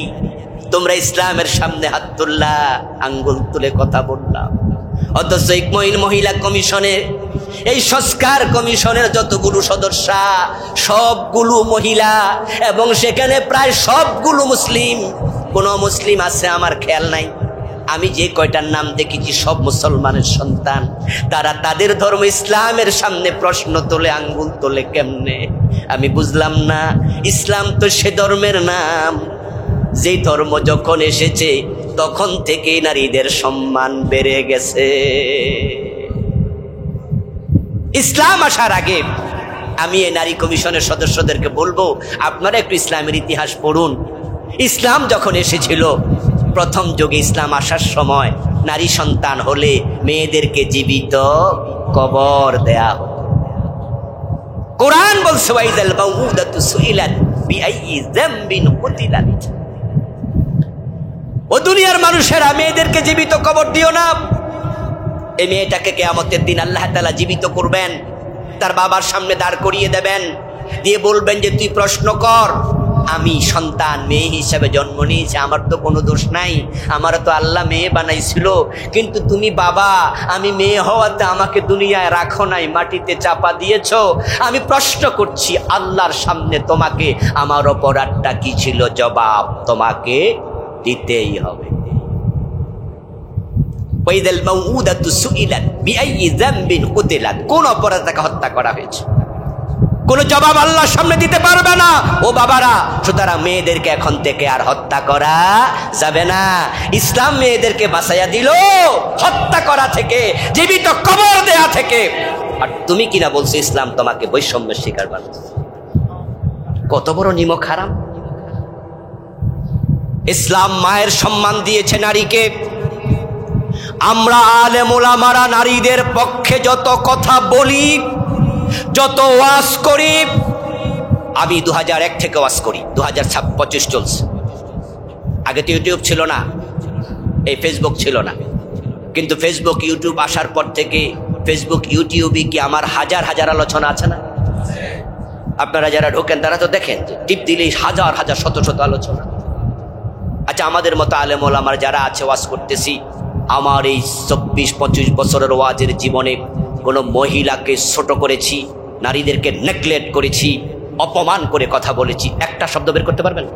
A: তোমরা ইসলামের সামনে হাত তুললা, আঙ্গুল তুলে কথা বললাম। অথচ এই মহিলা কমিশনের, এই সংস্কার কমিশনের যতগুলো সদস্য সবগুলো মহিলা, এবং সেখানে প্রায় সবগুলো মুসলিম। কোন মুসলিম আছে আমার খেয়াল নাই। আমি যে কয়টার নাম দেখেছি সব মুসলমানের সন্তান। তারা তাদের ধর্ম ইসলামের সামনে প্রশ্ন তোলে, আঙ্গুল তোলে কেমনে? আমি বুঝলাম না। ইসলাম তো সে ধর্মের নাম যেই ধর্ম যখন এসেছে তখন থেকে নারীদের সম্মান বেড়ে গেছে। ইসলাম আসার আগে আমি এই নারী কমিশনের সদস্যদেরকে বলবো, আপনারা একটু ইসলামের ইতিহাস পড়ুন। ইসলাম যখন এসেছিল, প্রথম যুগে ইসলাম আসার সময় নারী সন্তান হলে মেয়েদেরকে জীবিত কবর দেয়া হতো। কোরআন বলছে ওয়াইযাল মাউউদাতু সুইলাত বিআইয়ি যামবিন কুতিলাত। ও দুনিয়ার মানুষেরা, মেয়েদেরকে জীবিত কবর দিও না। এই মেয়েটাকে কিয়ামতের দিন আল্লাহ তাআলা জীবিত করবেন, তার বাবার সামনে দাঁড় করিয়ে দেবেন, দিয়ে বলবেন যে তুই প্রশ্ন কর। আমি সন্তান মেয়ে হিসাবে জন্ম নিয়েছি, আমার তো কোনো দোষ নাই, আমার তো আল্লাহ মেয়ে বানাইছিল, কিন্তু তুমি বাবা, আমি মেয়ে হওয়াতে আমাকে দুনিয়ায় রাখো নাই, মাটিতে চাপা দিয়েছ। আমি প্রশ্ন করছি আল্লাহর সামনে তোমাকে, আমার অপরাধটা কি ছিল? জবাব তোমাকে দিতেই হবে। ওয়াইযাল মাউউদাতু সুইলাত বিআইয়ি যামবিন কুতিলাত। কোন অপরাধে তাকে হত্যা করা হয়েছে, কোন জবাব আল্লাহর সামনে দিতে পারবে না। ও বাবারা, সুতরাং মেয়েদেরকে এখন থেকে আর হত্যা করা যাবে না। ইসলাম মেয়েদেরকে বাঁচাইয়া দিল হত্যা করা থেকে, জীবিত কবর দেয়া থেকে। আর তুমি কিনা বলছো ইসলাম তোমাকে বৈষম্যের শিকার বানাচ্ছে। কত বড় নিমক হারাম! ইসলাম মায়ের সম্মান দিয়েছে নারীকে। আমরা আলেম ওলামারা নারীদের পক্ষে যত কথা বলি, যত ওয়াজ করি, আমি 2001 থেকে ওয়াজ করি, 2025 চলছে। আগে তো ইউটিউব ছিল না, এই ফেসবুক ছিল না, কিন্তু ফেসবুক ইউটিউব আসার পর থেকে ফেসবুক ইউটিউবে কি আমার হাজার হাজার আলোচনা আছে না? আপনারা যারা ঢোকেন তারা তো দেখেন যে টিপ দিলেই হাজার হাজার শত শত আলোচনা। আচ্ছা, আমাদের মতো আলেম ওলামার যারা আছে, ওয়াজ করতেছি, আমার এই 24-25 বছরের ওয়াজের জীবনে কোনো মহিলাকে ছোট করেছি, নারীদেরকে নেগলেক্ট করেছি, অপমান করে কথা বলেছি, একটা শব্দ বের করতে পারবেন?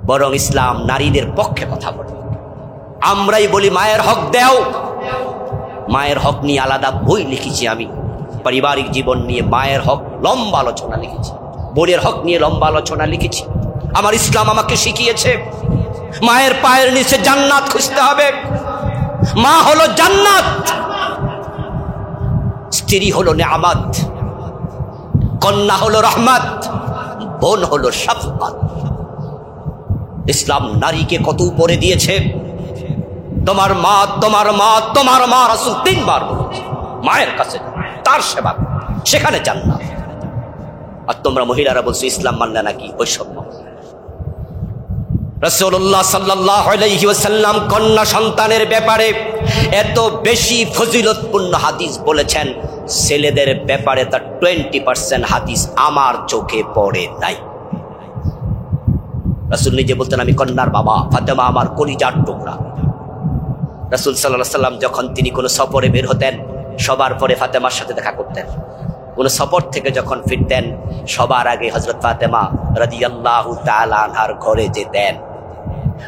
A: বরং ইসলাম নারীদের পক্ষে কথা বলে। আমরাই বলি মায়ের হক দাও। মায়ের হক নিয়ে আলাদা বই লিখেছি আমি, পারিবারিক জীবন নিয়ে মায়ের হক লম্বা আলোচনা লিখেছি, বোনের হক নিয়ে লম্বা আলোচনা লিখেছি। আমার ইসলাম আমাকে শিখিয়েছে মায়ের পায়ের নিচে জান্নাত খুঁজতে হবে। মা হলো জান্নাত, স্ত্রী হলো নেয়ামত, কন্যা হলো রহমত, বোন হলো শাফকাত। ইসলাম নারীকে কত উপরে দিয়েছে। তোমার মা, তোমার মা, তোমার মা, রাসূল 3 বার বলেছে মায়ের কাছে তার সেবা, সেখানে জান্নাত। আর তোমরা মহিলারা বলছো ইসলাম মানলে নাকি বৈষম্য। রাসূলুল্লাহ সাল্লাল্লাহু আলাইহি ওয়াসাল্লাম কন্যা সন্তানের ব্যাপারে এত বেশি ফজিলতপূর্ণ হাদিস বলেছেন, ছেলেদের ব্যাপারে তার 20% হাদিস আমার চোখে পড়ে নাই। রাসূল নিজে বলতেন, আমি কন্যার বাবা, ফাতেমা আমার কলিজার টুকরা। রাসূল সাল্লাল্লাহু আলাইহি ওয়াসাল্লাম যখন তিনি কোনো সফরে বের হতেন, সবার পরে ফাতেমার সাথে দেখা করতেন। কোন সফর থেকে যখন ফিরতেন, সবার আগে হযরত ফাতেমা রাদিয়াল্লাহু তাআলা আনহার ঘরে যেতেন।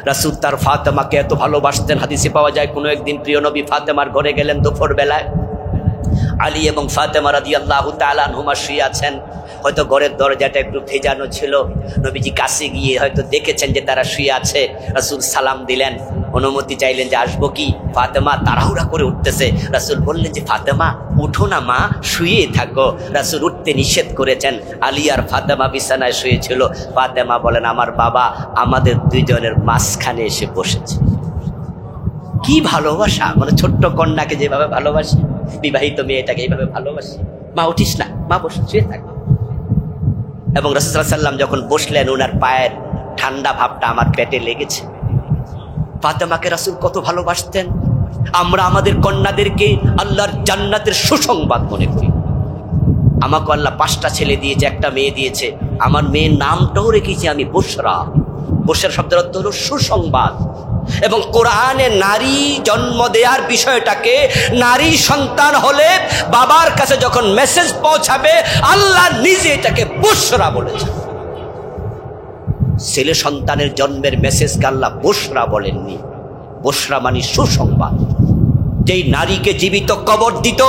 A: রাসূল তার ফাতেমাকে এত ভালোবাসতেন, হাদিসে পাওয়া যায় কোনো একদিন প্রিয় নবী ফাতেমার ঘরে গেলেন দুপুর বেলায়। আলী এবং ফাতেমা রাদিয়াল্লাহু তাআলা আনহুমা শুয়ে আছেন, হয়তো ঘরের দরজাটা একটু ভেজানো ছিল। নবীজি কাছে গিয়ে হয়তো দেখেছেন যে তারা শুয়ে আছে। রাসূল সালাম দিলেন, অনুমতি চাইলেন যে আসবো কি। ফাতেমা তাড়াহুড়া করে উঠতেছে। রাসূল বললেন যে ফাতেমা উঠো না মা, শুয়ে থাকো। রাসূল উঠতে নিষেধ করেছেন। আলী আর ফাতেমা বিছানায় শুয়েছিল। ফাতেমা বলেন, আমার বাবা আমাদের দুইজনের মাঝখানে এসে বসেছে। কি ভালোবাসা! মানে ছোট্ট কন্যাকে যেভাবে ভালোবাসে, বিবাহিত মেয়েটাকে এইভাবে ভালোবাসে। মা উঠিস না, মা বসে শুয়ে থাক। এবং রাসূল সাল্লাল্লাহু আলাইহি ওয়াসাল্লাম যখন বসলেন, ওনার পায়ের ঠান্ডা ভাবটা আমার পেটে লেগেছে। ফাতেমাকে রাসূল কত ভালোবাসতেন। আমরা আমাদের কন্যাদেরকে আল্লাহর জান্নাতের সুসংবাদ মনে করি। আমাকে আল্লাহ 5টা ছেলে দিয়েছে, একটা মেয়ে দিয়েছে। আমার মেয়ের নামটাও রেখেছি আমি বুশরা, বুশরা শব্দের অর্থ হলো সুসংবাদ। এবং কোরআনে নারী জন্ম দেওয়ার বিষয়টাকে, নারী সন্তান হলে বাবার কাছে যখন মেসেজ পৌঁছাবে, আল্লাহ নিজে এটাকে বুশরা বলেছেন। ছেলে সন্তানের জন্মের মেসেজকে আল্লাহ বুশরা বলেননি। বুশরা মানে সুসংবাদ। যেই নারীকে জীবিত কবর দিত,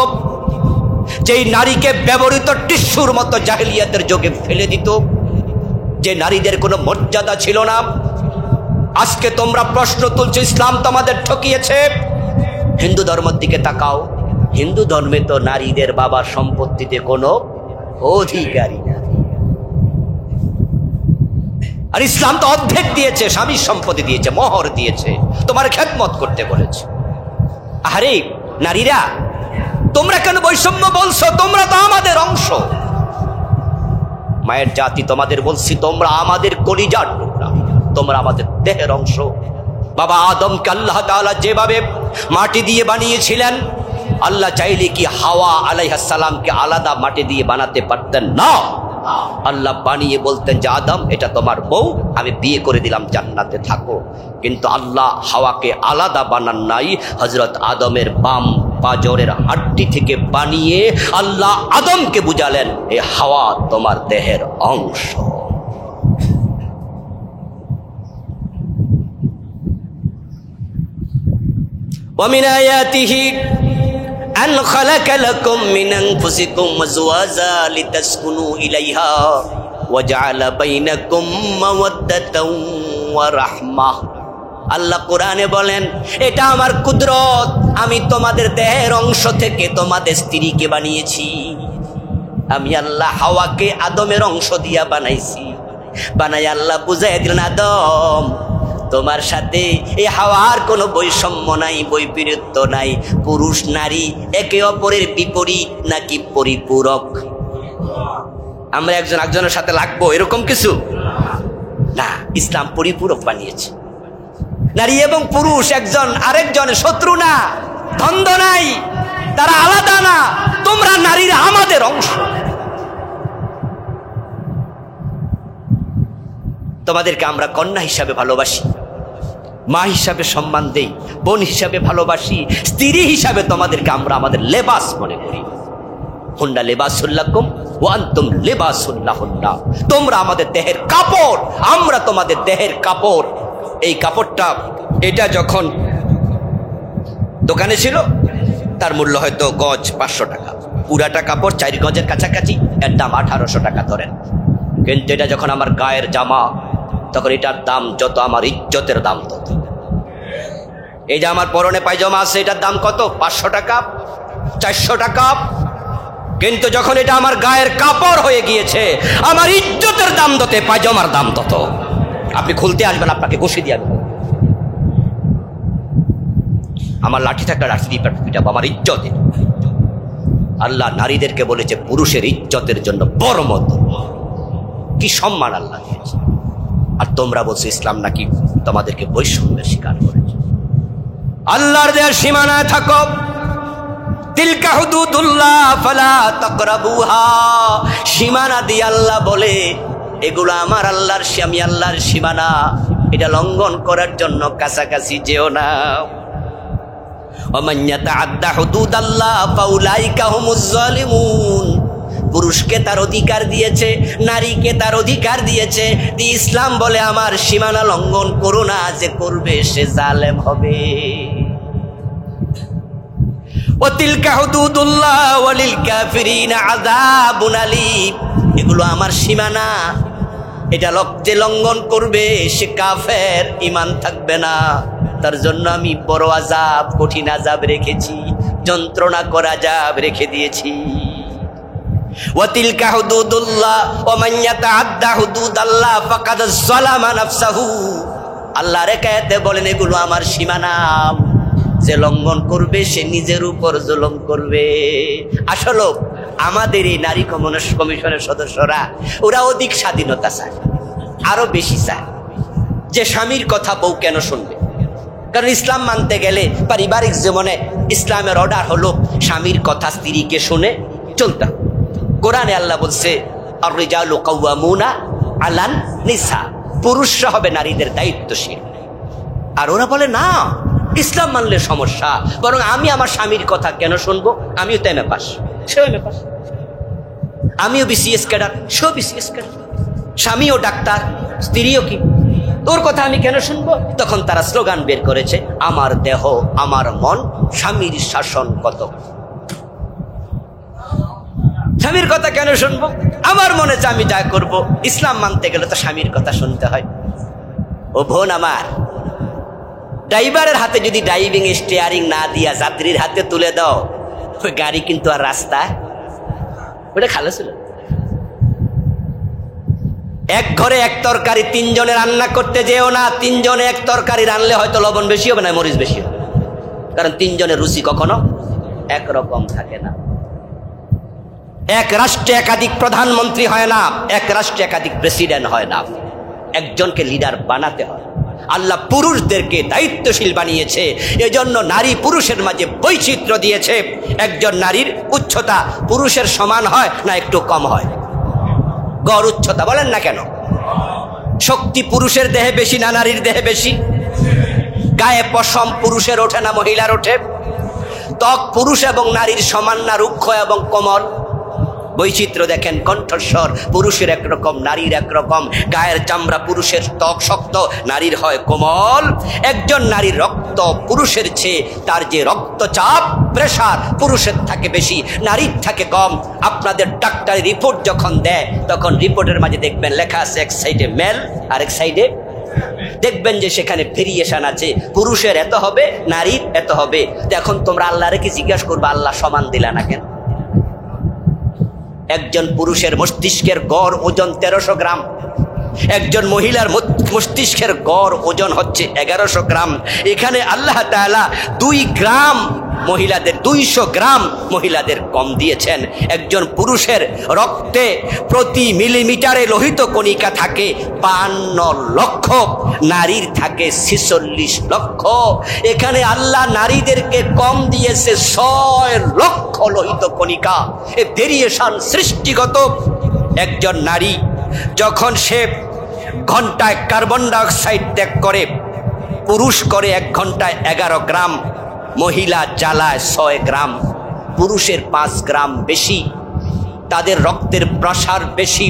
A: যেই নারীকে ব্যবহৃত টিস্যুর মতো জাহেলিয়াতের যুগে ফেলে দিত, যে নারীদের কোনো মর্যাদা ছিল না, আজকে তোমরা প্রশ্ন তুলছো ইসলাম তোমাদের ঠকিয়েছে। হিন্দু ধর্মের দিকে তাকাও, হিন্দু ধর্মে তো নারীদের বাবার সম্পত্তিতে কোনো অধিকারী না। আর ইসলাম তো অর্ধেক দিয়েছে, স্বামীর সম্পত্তি দিয়েছে, মোহর দিয়েছে, তোমার খেদমত করতে বলেছে। আরে নারীরা, তোমরা কেন বৈষম্য বলছো? তোমরা তো আমাদের অংশ। মায়ের জাতি তোমাদের বলছি, তোমরা আমাদের কলিজার টুকরা, তোমরা আমাদের দেহের অংশ। বাবা আদমকে আল্লাহ তাআলা যেভাবে মাটি দিয়ে বানিয়েছিলেন, আল্লাহ চাইলে কি হাওয়া আলাইহিস সালামকে আলাদা মাটি দিয়ে বানাতে পারতেন না? আল্লাহ বানিয়ে বলতেন যে আদম, এটা তোমার বউ, আমি বিয়ে করে দিলাম, জান্নাতে থাকো। কিন্তু আল্লাহ হাওয়াকে আলাদা বানান নাই। হযরত আদমের বাম পাজরের হাড্ডি থেকে বানিয়ে আল্লাহ আদমকে বুঝালেন, এ হাওয়া তোমার দেহের অংশ। ومن آياته أن خلق لكم من أنفسكم أزواجا لتسكنوا إليها وجعل بينكم مودة ورحمة। আল্লাহ কোরআনে বলেন, এটা আমার কুদরত, আমি তোমাদের দেহের অংশ থেকে তোমাদের স্ত্রীকে বানিয়েছি। আমি আল্লাহ হাওয়াকে আদমের অংশ দিয়া বানাইছি। বানাই আল্লাহ বুঝাই দিলেন, আদম তোমার সাথে এই হাওয়ার কোনো বৈষম্য নাই, বৈপরীত্য নাই। পুরুষ নারী একে অপরের বিপরীত নাকি পরিপূরক? আমরা একজন একজনের সাথে লাগবো এরকম কিছু না, ইসলাম পরিপূরক বানিয়েছে। নারী এবং পুরুষ একজন আরেকজনের শত্রু না, দ্বন্দ্ব নাই, তারা আলাদা না। তোমরা নারীরা আমাদের অংশ। তোমাদেরকে আমরা কন্যা হিসাবে ভালোবাসি, মা হিসাবে সম্মান দেই, বোন হিসাবে ভালোবাসি, স্ত্রী হিসাবে তোমাদেরকে আমরা আমাদের লেবাস মনে করি। হুন্না লেবাসুল লাকুম ওয়া আনতুম লিবাসুল লাহুন্না। তোমরা আমাদের দেহের কাপড়, আমরা তোমাদের দেহের কাপড়। এই কাপড়টা, এটা যখন দোকানে ছিল তার মূল্য হয়তো গজ 500 টাকা, পুরাটা কাপড় 4 গজের কাছাকাছি, এর দাম 1800 টাকা ধরেন। কিন্তু এটা যখন আমার গায়ের জামা, তখন এটার দাম যত আমার ইজ্জতের দাম তত। এই যে আমার পরনে পায়জামা আছে, এটার দাম কত? 500 টাকা, 400 টাকা। কিন্তু যখন এটা আমার গায়ের কাপড় হয়ে গিয়েছে, আমার ইজ্জতের দাম তত, পায়জামার দাম তত। আপনি খুলতে আসবেন, আপনাকে ঘষে দিয়ে আসবেন। আমার লাঠি থাকলে লাঠি দিয়ে পিটাবো, আমার ইজ্জতে। আল্লাহ নারীদেরকে বলেছে পুরুষের ইজ্জতের জন্য বড় মত, কি সম্মান আল্লাহ দিয়েছে। আর তোমরা বলছো ইসলাম নাকি তোমাদেরকে বৈষম্যের শিকার করেছে। আল্লাহর দেওয়ার সীমানায় থাকো। তিলকা হুদুদুল্লাহ ফালা তাকরাবুহা। সীমানা দিয়ে আল্লাহ বলে, এগুলো আমার আল্লাহর, আমি আল্লাহর সীমানা, এটা লঙ্ঘন করার জন্য কাছাকাছি যেও না। ওমান ইয়াতাআদ্দা হুদুদাল্লাহ ফাউলাইকা হুমুজ জালিমুন। পুরুষকে তার অধিকার দিয়েছে, নারীকে তার অধিকার দিয়েছে। ইসলাম বলে আমার সীমানা লঙ্ঘন করো না, যে করবে সে জালেম হবে। ওয়াতিলকা হুদুদুল্লাহ ওয়ালিল কাফিরিনা আযাবুন আলীম। এগুলো আমার সীমানা, এটা যে লঙ্ঘন করবে সে কাফের, ঈমান থাকবে না। তার জন্য আমি বড় আযাব, কঠিন আযাব রেখেছি, যন্ত্রণা করা আযাব রেখে দিয়েছি। ওয়াতিলকা হুদুদুল্লাহ ওয়া মান ইয়াতাআদ্দা হুদুদাল্লাহ ফাকাদ যালামা নাফসাহু। আল্লাহর আয়াতে বলেন এগুলো আমার সীমানা, যে লঙ্ঘন করবে সে নিজের উপর জুলুম করবে। আসলে আমাদের এই নারী কমিশনের সদস্যরা, ওরা অধিক স্বাধীনতা চায়, আরো বেশি চায়। যে স্বামীর কথা বউ কেন শুনবে? কারণ ইসলাম মানতে গেলে পারিবারিক জীবনে ইসলামের অর্ডার হলো স্বামীর কথা স্ত্রীকে শুনে চলতে। কোরআনে আল্লাহ বলছে আর-রিজালু কাওয়ামুনা আলান নিসা। পুরুষরা হবে নারীদের দায়িত্বশীল। আর ওরা বলে না, ইসলাম মানলে সমস্যা, বরং আমি আমার স্বামীর কথা কেন শুনবো? আমিও তো এমএ পাস, সেও এমএ পাস, আমিও বিসিএস ক্যাডার, সেও বিসিএস ক্যাডার, স্বামীও ডাক্তার, স্ত্রীও কি, তোর কথা আমি কেন শুনবো? তখন তারা স্লোগান বের করেছে, আমার দেহ আমার মন, স্বামীর শাসন কত। স্বামীর কথা কেন শুনবো? আমার মনে চায় আমি যা করবো। ইসলাম মানতে গেলে তো স্বামীর কথা শুনতে হয়। ও বোন আমার, ড্রাইভারের হাতে যদি ড্রাইভিং স্টিয়ারিং না দিয়া যাত্রীর হাতে তুলে দাও, ওই গাড়ি কিন্তু আর রাস্তায় ওটা খালো ছিল। এক ঘরে এক তরকারি তিনজনে রান্না করতে যেও না। তিনজনে এক তরকারি রান্নলে হয়তো লবণ বেশি হবে না মরিচ বেশি হবে, কারণ তিনজনের রুচি কখনো একরকম থাকে না। এক রাষ্ট্রে একাধিক প্রধানমন্ত্রী হয় না, এক রাষ্ট্রে একাধিক প্রেসিডেন্ট হয় না। একজনকে লিডার বানাতে হয়। আল্লাহ পুরুষদেরকে দায়িত্বশীল বানিয়েছে, এজন্য নারী পুরুষের মাঝে বৈচিত্র্য দিয়েছে। একজন নারীর উচ্চতা পুরুষের সমান হয় না একটু কম হয়? গড় উচ্চতা বলেন না কেন? শক্তি পুরুষের দেহে বেশি না নারীর দেহে বেশি? গায়ে পশম পুরুষের ওঠে না মহিলার ওঠে? ত্বক পুরুষ এবং নারীর সমান না রুক্ষ এবং কোমল? বৈচিত্র্য দেখেন, কণ্ঠস্বর পুরুষের একরকম নারীর একরকম, গায়ের চামড়া পুরুষের ত্বক শক্ত নারীর হয় কোমল। একজন নারীর রক্ত পুরুষের চেয়ে তার যে রক্তচাপ প্রেসার পুরুষের থাকে বেশি, নারীর থাকে কম। আপনাদের ডাক্তারি রিপোর্ট যখন দেয় তখন রিপোর্টের মাঝে দেখবেন লেখা আছে এক সাইডে মেল আর এক সাইডে, দেখবেন যে সেখানে ভেরিয়েশন আছে, পুরুষের এত হবে নারীর এত হবে। এখন তোমরা আল্লাহরে কি জিজ্ঞাসা করবে আল্লাহ সমান দিলা না কেন? একজন পুরুষের মস্তিষ্কের গড় ওজন 1300 গ্রাম, একজন মহিলার মস্তিষ্কের গড় ওজন হচ্ছে 1100 গ্রাম। এখানে আল্লাহ তাআলা 2 গ্রাম মহিলাদের, 200 গ্রাম মহিলাদের কম দিয়েছেন। একজন পুরুষের রক্তে প্রতি মিলিমিটারে লোহিত কণিকা থাকে 52 লক্ষ, নারীর থাকে 46 লক্ষ। এখানে আল্লাহ নারীদেরকে কম দিয়েছে 6 লক্ষ লোহিত কণিকা। এ ভেরিয়েশন সৃষ্টিগত। একজন নারী যখন সে ঘন্টায় কার্বন ডাইঅক্সাইড ত্যাগ করে, পুরুষ করে 1 ঘন্টায় 11 গ্রাম, মহিলা জ্বালায় 6 গ্রাম। পুরুষের 5 গ্রাম বেশি, তাদের রক্তের প্রেসার বেশি,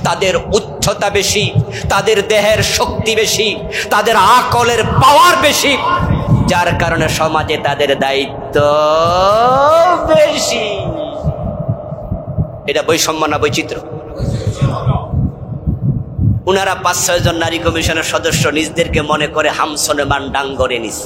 A: তাদের উচ্চতা বেশি, তাদের দেহের শক্তি বেশি, তাদের আকলের পাওয়ার বেশি, যার কারণে সমাজে তাদের দায়িত্ব বেশি। এটা বৈষম্য না বৈচিত্র্য? উনারা 5-6 জন নারী কমিশনের সদস্য নিজদেরকে মনে করে হামসনেমান ডাঙ্গরে নিস,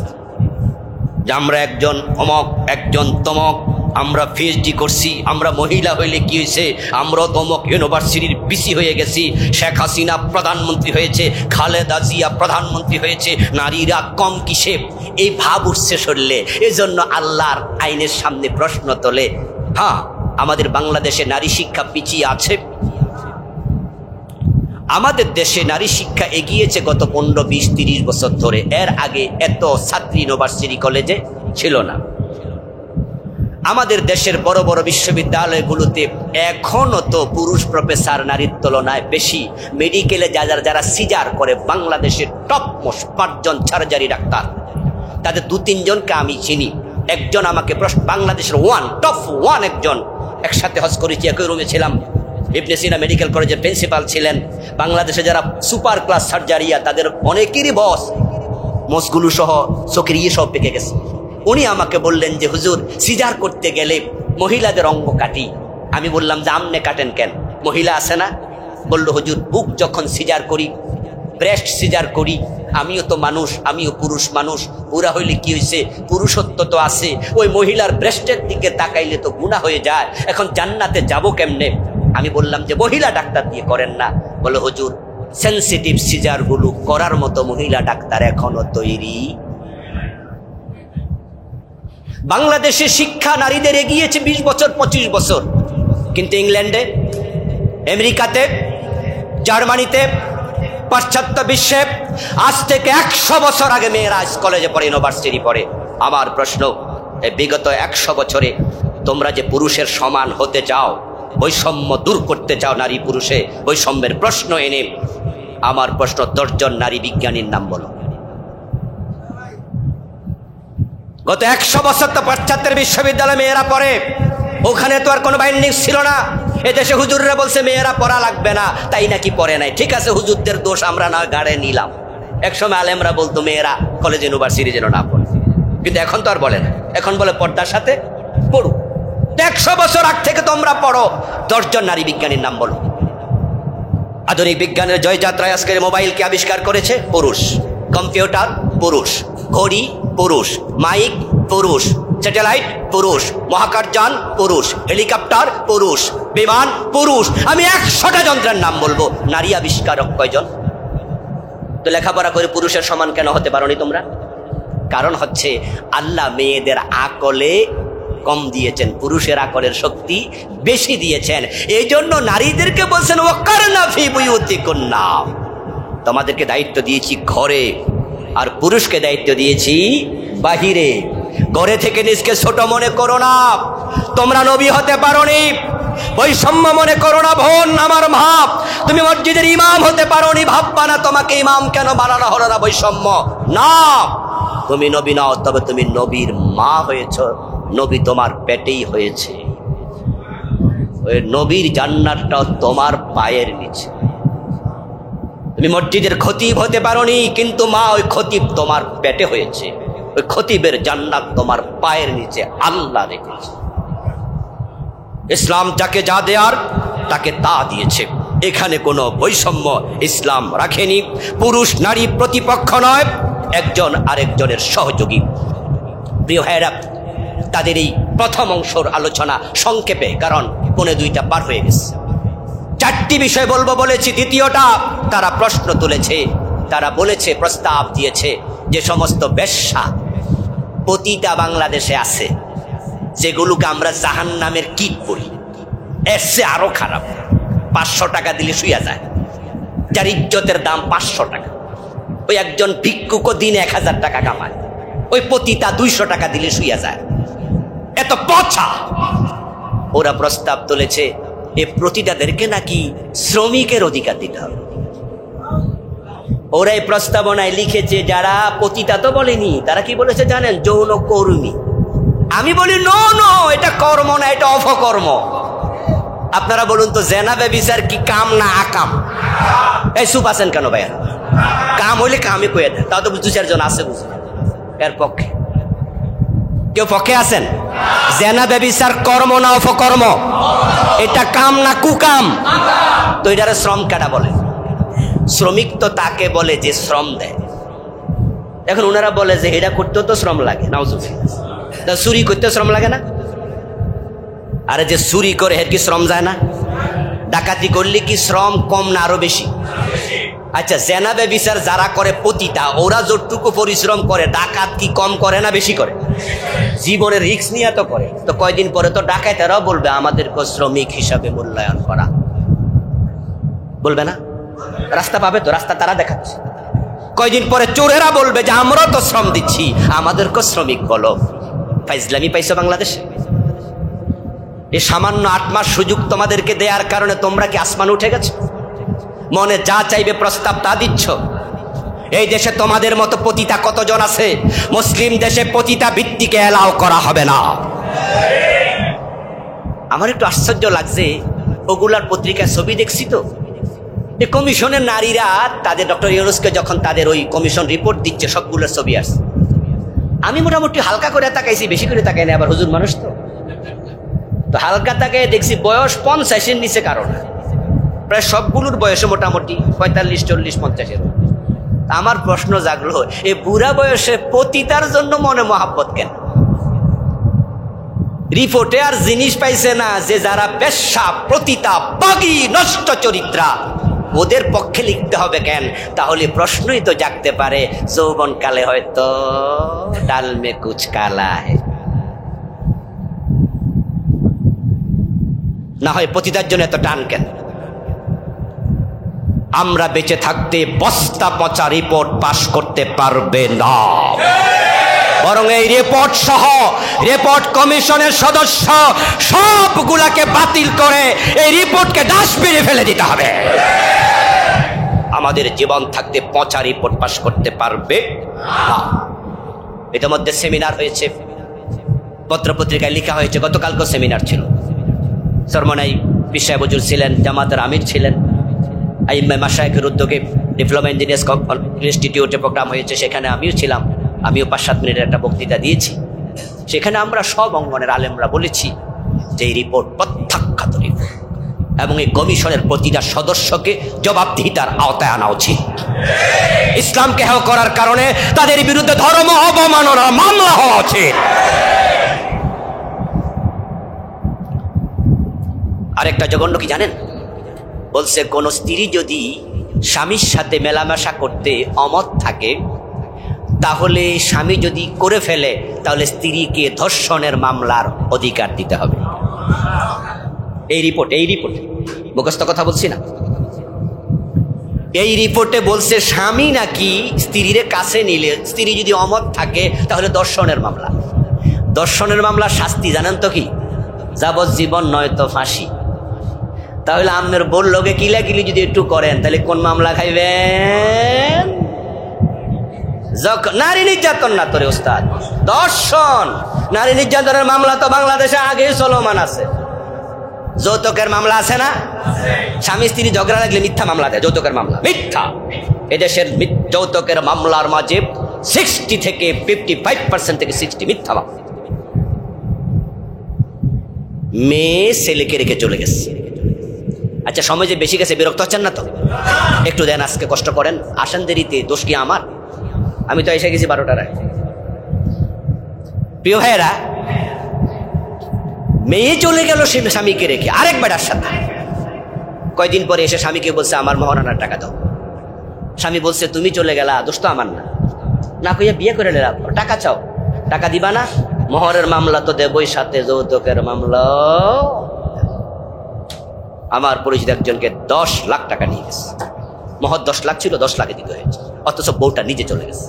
A: যে আমরা একজন অমক একজন তমক, আমরা পিএইচডি করছি, আমরা মহিলা হইলে কি হয়েছে, আমরা তমক ইউনিভার্সিটির বিসি হয়ে গেছি, শেখ হাসিনা প্রধানমন্ত্রী হয়েছে, খালেদা জিয়া প্রধানমন্ত্রী হয়েছে, নারীরা কম কিসে? এই ভাব উঠছে শরীরে। এজন্য আল্লাহর আইনের সামনে প্রশ্ন তোলে। হ্যাঁ, আমাদের বাংলাদেশে নারী শিক্ষা পিছিয়ে আছে। আমাদের দেশে নারী শিক্ষা এগিয়েছে গত 15, 20, 30 বছর ধরে। এর আগে এত ছাত্রী ইউনিভার্সিটি কলেজে ছিল না। আমাদের দেশের বড় বড় বিশ্ববিদ্যালয়গুলোতে এখনো তো পুরুষ প্রফেসর নারীর তুলনায় বেশি। মেডিকেলে যারা সিজার করে, বাংলাদেশের টপ মোস্ট 5 জন সার্জারি ডাক্তার, তাদের 2-3 জনকে আমি চিনি। একজন আমাকে বাংলাদেশের টপ 1 একজন, একসাথে হজ করেছি, একই রুমে ছিলাম। ইবনে সিনা মেডিকেল কলেজের প্রিন্সিপাল ছিলেন। বাংলাদেশে যারা সুপার ক্লাস সার্জারিয়া তাদের অনেকেরই বস মোসগুলো সহ চোখের সব পেকে গেছে। উনি আমাকে বললেন যে হুজুর, সিজার করতে গেলে মহিলাদের অঙ্গ কাটি। আমি বললাম যে আমনে কাটেন কেন, মহিলা আছে না? বলল হুজুর, বুক যখন সিজার করি, ব্রেস্ট সিজার করি, আমিও তো মানুষ, আমিও পুরুষ মানুষ, পুরা হইলে কি হয়েছে, পুরুষত্ব তো আছে, ওই মহিলার ব্রেস্টের দিকে তাকাইলে তো গুনাহ হয়ে যায়, এখন জান্নাতে যাব কেমনে? আমি বললাম যে মহিলা ডাক্তার দিয়ে করেন না। বলে হুজুর, সেন্সিটিভ সিজার গুলো করার মতো মহিলা ডাক্তার এখনো তৈরি। বাংলাদেশে শিক্ষা নারীদের এগিয়েছে 20 বছর 25 বছর, কিন্তু ইংল্যান্ডে, আমেরিকাতে, জার্মানিতে, পাশ্চাত্য বিশ্বে আজ থেকে 100 বছর আগে মেয়েরা কলেজে পড়ে, ইউনিভার্সিটি পড়ে। আমার প্রশ্ন, এই বিগত 100 বছরে তোমরা যে পুরুষের সমান হতে চাও, বৈষম্য দূর করতে চাও, নারী পুরুষে বৈষম্যের প্রশ্ন এনে আমার প্রশ্ন, 10 জন নারী বিজ্ঞানীর নাম বলো। গত 100 বছর তো পাশ্চাত্যের বিশ্ববিদ্যালয়ে মেয়েরা পড়ে, ওখানে তো আর কোনো বাইন্ডিং ছিল না। এদেশে হুজুররা বলছে মেয়েরা পড়া লাগবে না, তাই নাকি পড়ে নাই। ঠিক আছে, হুজুরদের দোষ আমরা না গাড়ে নিলাম। একসময় আলেমরা বলতো মেয়েরা কলেজ ইউনিভার্সিটি যেন না পড়ে, কিন্তু এখন তো আর বলে না, এখন বলে পর্দার সাথে পড়ু। 100 বছর আগ থেকে তোমরা পড়ো। 10 জন নারী বিজ্ঞানীর নাম বলো। আধুনিক বিজ্ঞানের জয়যাত্রায় আজকের মোবাইলকে আবিষ্কার করেছে পুরুষ, কম্পিউটার পুরুষ, ঘড়ি পুরুষ, মাইক পুরুষ, স্যাটেলাইট পুরুষ, মহাকাশযান পুরুষ, হেলিকপ্টার পুরুষ, বিমান পুরুষ। আমি 100টা যন্ত্রের নাম বলবো, নারী আবিষ্কারক কয়জন? তো লেখাপড়া করে পুরুষের সমান কেন হতে পারোনি তোমরা? কারণ হচ্ছে আল্লাহ মেয়েদের আকলে কম দিয়েছেন, পুরুষের আকলের শক্তি বেশি দিয়েছেন। এই জন্য নারীদেরকে বলছেন ওয়াকারনা ফি বুয়ুতিকুন্না, তোমাদেরকে দায়িত্ব দিয়েছি ঘরে, আর পুরুষকে দায়িত্ব দিয়েছি বাহিরে। ঘরে থেকে নিজকে ছোট মনে করো না, তোমরা নবী হতে পারোনি। বৈষম্য মনে করো না বোন আমার ভাব, তুমি মসজিদের ইমাম হতে পারোনি, ভাববা না তোমাকে ইমাম কেন বানানো হলো না, বৈষম্য না। তুমি নবী নাও, তবে তুমি নবীর মা হয়েছ, নবী তোমার পেটেই হয়েছে। ওই নবীর জান্নাতটাও তোমার পায়ের নিচে। তুমি মসজিদের খতিব হতে পারোনি, কিন্তু মা ওই খতিব তোমার পেটে হয়েছে। ওই খতিবের জান্নাত তোমার পায়ের নিচে আল্লাহ রেখেছে। ইসলাম যাকে যা দেয়ার তাকে তা দিয়েছে, এখানে কোনো বৈষম্য ইসলাম রাখেনি। পুরুষ নারী প্রতিপক্ষ নয়, একজন আরেকজনের সহযোগী। প্রিয় ভাইয়েরা, তাদের এই প্রথম অংশের আলোচনা সংক্ষেপে, কারণ 1:45 পার হয়ে গেছে। 4টি বিষয় বলবো বলেছি। দ্বিতীয়টা, তারা প্রশ্ন তুলেছে, তারা বলেছে, প্রস্তাব দিয়েছে যে সমস্ত বেশ্যা পতিতা বাংলাদেশে আছে, যেগুলোকে আমরা জাহান্নামের কীট বলি, এর চেয়ে আরো খারাপ। 500 টাকা দিলে শুয়ে যায়, যার ইজ্জতের দাম 500 টাকা। ওই একজন ভিক্ষুকও দিনে 1000 টাকা কামায়, ওই পতিতা 200 টাকা দিলে শুয়ে যায়। এত পচা। ওরা প্রস্তাব তুলেছে এই পতিতাদেরকে নাকি শ্রমিকের অধিকার দিতে হবে। ওরা এই প্রস্তাবনায় লিখেছে, যারা পতিতা তো বলেনি, তারা কি বলেছে জানেন? যৌন কর্মী। আমি বলি নো নো, এটা কর্ম না, এটা অপকর্ম। আপনারা বলুন তো, জেনা ব্যভিচার কি কাম না আকাম? এই চুপ আছেন কেন ভাইয়া? কাম হইলে কামই কয়ে দেয়, তাও তো 2-4 জন আছে বুঝলেন এর পক্ষে। কেউ পক্ষে আছেন? জেনা ব্যভিচার কর্ম না অপকর্ম? এটা কাম না কুকাম? তো এটার শ্রম কাটা বলে। শ্রমিক তো তাকে বলে যে শ্রম দেয়। এখন ওনারা বলে যে এটা করতেও তো শ্রম লাগে, নাউজুবিল্লাহ। চুরি করতে শ্রম লাগে না? আরে যে চুরি করে এর কি শ্রম যায় না? ডাকাতি করলে কি শ্রম কম না আরো বেশি? আচ্ছা, জেনা ব্যভিচার যারা করে পতিতা, ওরা যতটুকু পরিশ্রম করে, ডাকাত কি কম করে না বেশি করে? জীবনের রিস্ক নিয়ে তো করে। তো কয়দিন পরে তো ডাকাতেরাও বলবে আমাদেরকে শ্রমিক হিসাবে মূল্যায়ন করা, বলবে না? রাস্তা পাবে তো, রাস্তা তারা দেখাচ্ছে। কয়দিন পরে চোরেরা বলবে যে আমরাও তো শ্রম দিচ্ছি, আমাদেরকে শ্রমিক বলো। ফাইজলামি পাইছো বাংলাদেশে? এই সামান্য 8 মাস সুযোগ তোমাদেরকে দেওয়ার কারণে তোমরা কি আসমান উঠে গেছো? মনে যা চাইবে প্রস্তাব তা দিচ্ছ। এই দেশে তোমাদের মতো পতিতা কতজন আছে? মুসলিম দেশে পতিতা ভিত্তিকে এলাও করা হবে না। আমার একটু আশ্চর্য লাগছে, ওগুলার পত্রিকায় ছবি দেখছি তো, এই কমিশনের নারীরা তাদের ডক্টর ইউনূসকে যখন তাদের ওই কমিশন রিপোর্ট দিচ্ছে, সবগুলোর ছবি আসছে। আমি মোটামুটি হালকা করে তাকাইছি, বেশি করে তাকাই না, আবার হুজুর মানুষ তো হালকা তাকাই দেখছি বয়স 50-এর নিচে কারণ, প্রায় সবগুলোর বয়সে মোটামুটি 45, 40, 50-এর। আমার প্রশ্ন জাগলো, এই বুড়া বয়সে পতিতার জন্য মনে মহাব্বত কেন? রিপোর্টে আর জিনিস পাইছে না যে যারা বেশ্যা, পতিতা, পাগী, নষ্ট চরিত্রা, ওদের পক্ষে লিখতে হবে কেন? তাহলে প্রশ্নই তো জাগতে পারে, যৌবন কালে হয়তো ডাল মে কুছ কালা है, না হয় পতিতার জন্য এত টান কেন? আমরা বেঁচে থাকতে বস্তা পচা রিপোর্ট পাশ করতে পারবে না, বরং এই রিপোর্ট সহ রিপোর্ট কমিশনের সদস্য সবগুলাকে বাতিল করে এই রিপোর্টকে ডাস্টবিনে ফেলে দিতে হবে। আমাদের জীবন থাকতে পচা রিপোর্ট পাস করতে পারবে না। ইতিমধ্যে সেমিনার হয়েছে, পত্রপত্রিকায় লেখা হয়েছে, গতকালকে সেমিনার ছিল। সরমনাই পীর সাহেব হুজুর ছিলেন, জামাতের আমির ছিলেন, আইম্মা মাশায়েখের উদ্যোগে ডিপ্লোমা ইঞ্জিনিয়ার্স ইনস্টিটিউটে প্রোগ্রাম হয়েছে, সেখানে আমিও ছিলাম। আমিও 5-7 মিনিটের একটা বক্তৃতা দিয়েছি। সেখানে আমরা সব অঙ্গনের আলেমরা বলেছি যে এই রিপোর্ট প্রত্যাখ্যাত রিপোর্ট এবং এই কমিশনের প্রতিটা সদস্যকে জবাবদিহিতার আওতায় আনা উচিত। ইসলামকে হেয় করার কারণে তাদের বিরুদ্ধে ধর্ম অবমাননার মামলা হওয়া উচিত। আরেকটা জঘন্য কি জানেন? বলছে কোন স্ত্রী যদি স্বামীর সাথে মেলামেশা করতে অমত থাকে, তাহলে স্বামী যদি করে ফেলে তাহলে স্ত্রীকে ধর্ষণের মামলার অধিকার দিতে হবে। এই রিপোর্টে মুখস্থ কথা বলছি না, এই রিপোর্টে বলছে স্বামী নাকি স্ত্রীর কাছে নিলে স্ত্রী যদি অমত থাকে তাহলে ধর্ষণের মামলা। ধর্ষণের মামলার শাস্তি জানেন তো কি? যাবজ্জীবন নয়তো ফাঁসি। তাহলে আপনার বোর লোকে কিলাকিলি যদি একটু করেন তাহলে কোন মামলা খাইবেন? নারী নির্যাতন না তোরে ওস্তাদ, ধর্ষণ। নারী নির্যাতনের মামলা তো বাংলাদেশে আগেই চলমান আছে। যৌতুকের মামলা আছে না? স্বামী স্ত্রী ঝগড়া লাগলে মিথ্যা মামলা দেয়, যৌতুকের মামলা মিথ্যা। এদেশের যৌতুকের মামলার মাঝে 60 থেকে 55% থেকে 60 মিথ্যা মামলা। মেয়ে ছেলেকে রেখে চলে গেছে। আচ্ছা, সময় যে বেশি গেছে, বিরক্ত হচ্ছেন না তো? একটু দেন, আজকে কষ্ট করেন, আসেন দেরিতে, দোষ কি আমার? আমি তো এসে গেছি 12টার আগে। প্রিয় ভাইয়েরা, মেয়ে চলে গেল সে স্বামীকে রেখে আরেক বেটার সাথে। কয়দিন পরে এসে স্বামীকে বলছে আমার মহারানার টাকা দাও। স্বামী বলছে তুমি চলে গেলা, দোষ তো আমার না। না কইয়া বিয়ে করে নিলাম, টাকা চাও, টাকা দিবা না? মোহরের মামলা তো দেবই, সাথে যৌতুকের মামলা। আমার পরিচিত একজনকে 10 লাখ টাকা নিয়ে গেছে। মোহর 10 লাখ ছিল, 10 লাখে দিতে হয়েছে, অথচ বউটা নিজে চলে গেছে।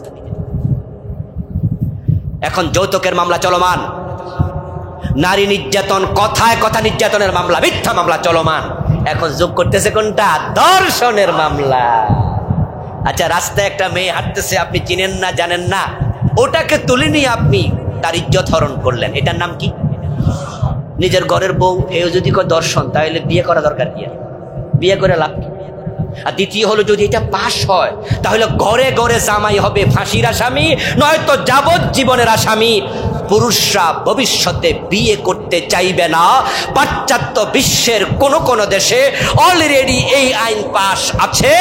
A: এখন যৌতুকের মামলা চলমান, নারী নির্যাতন, কথায় কথা নির্যাতনের মামলা, মিথ্যা মামলা চলমান। এখন যোগ করতেছে কোনটা? ধর্ষণের মামলা। আচ্ছা, রাস্তায় একটা মেয়ে হাঁটতেছে, আপনি চিনেন না, জানেন না, ওটাকে তুলে নিয়ে আপনি তার ইজ্জত হরণ করলেন, এটার নাম কি? নিজের ঘরের বউ এও যদি দর্শন, তাহলে বিয়ে করা দরকার কি? বিয়ে করে লাভ কি? আর দ্বিতীয় হলো, যদি এটা পাশ হয় তাহলে ঘরে ঘরে জামাই হবে ফাঁসির আসামি, নয়তো যাবজ্জীবনের আসামি। পুরুষরা ভবিষ্যতে বিয়ে করতে চাইবে না। পাশ্চাত্য বিশ্বের কোন কোন দেশে অলরেডি এই আইন পাশ আছে।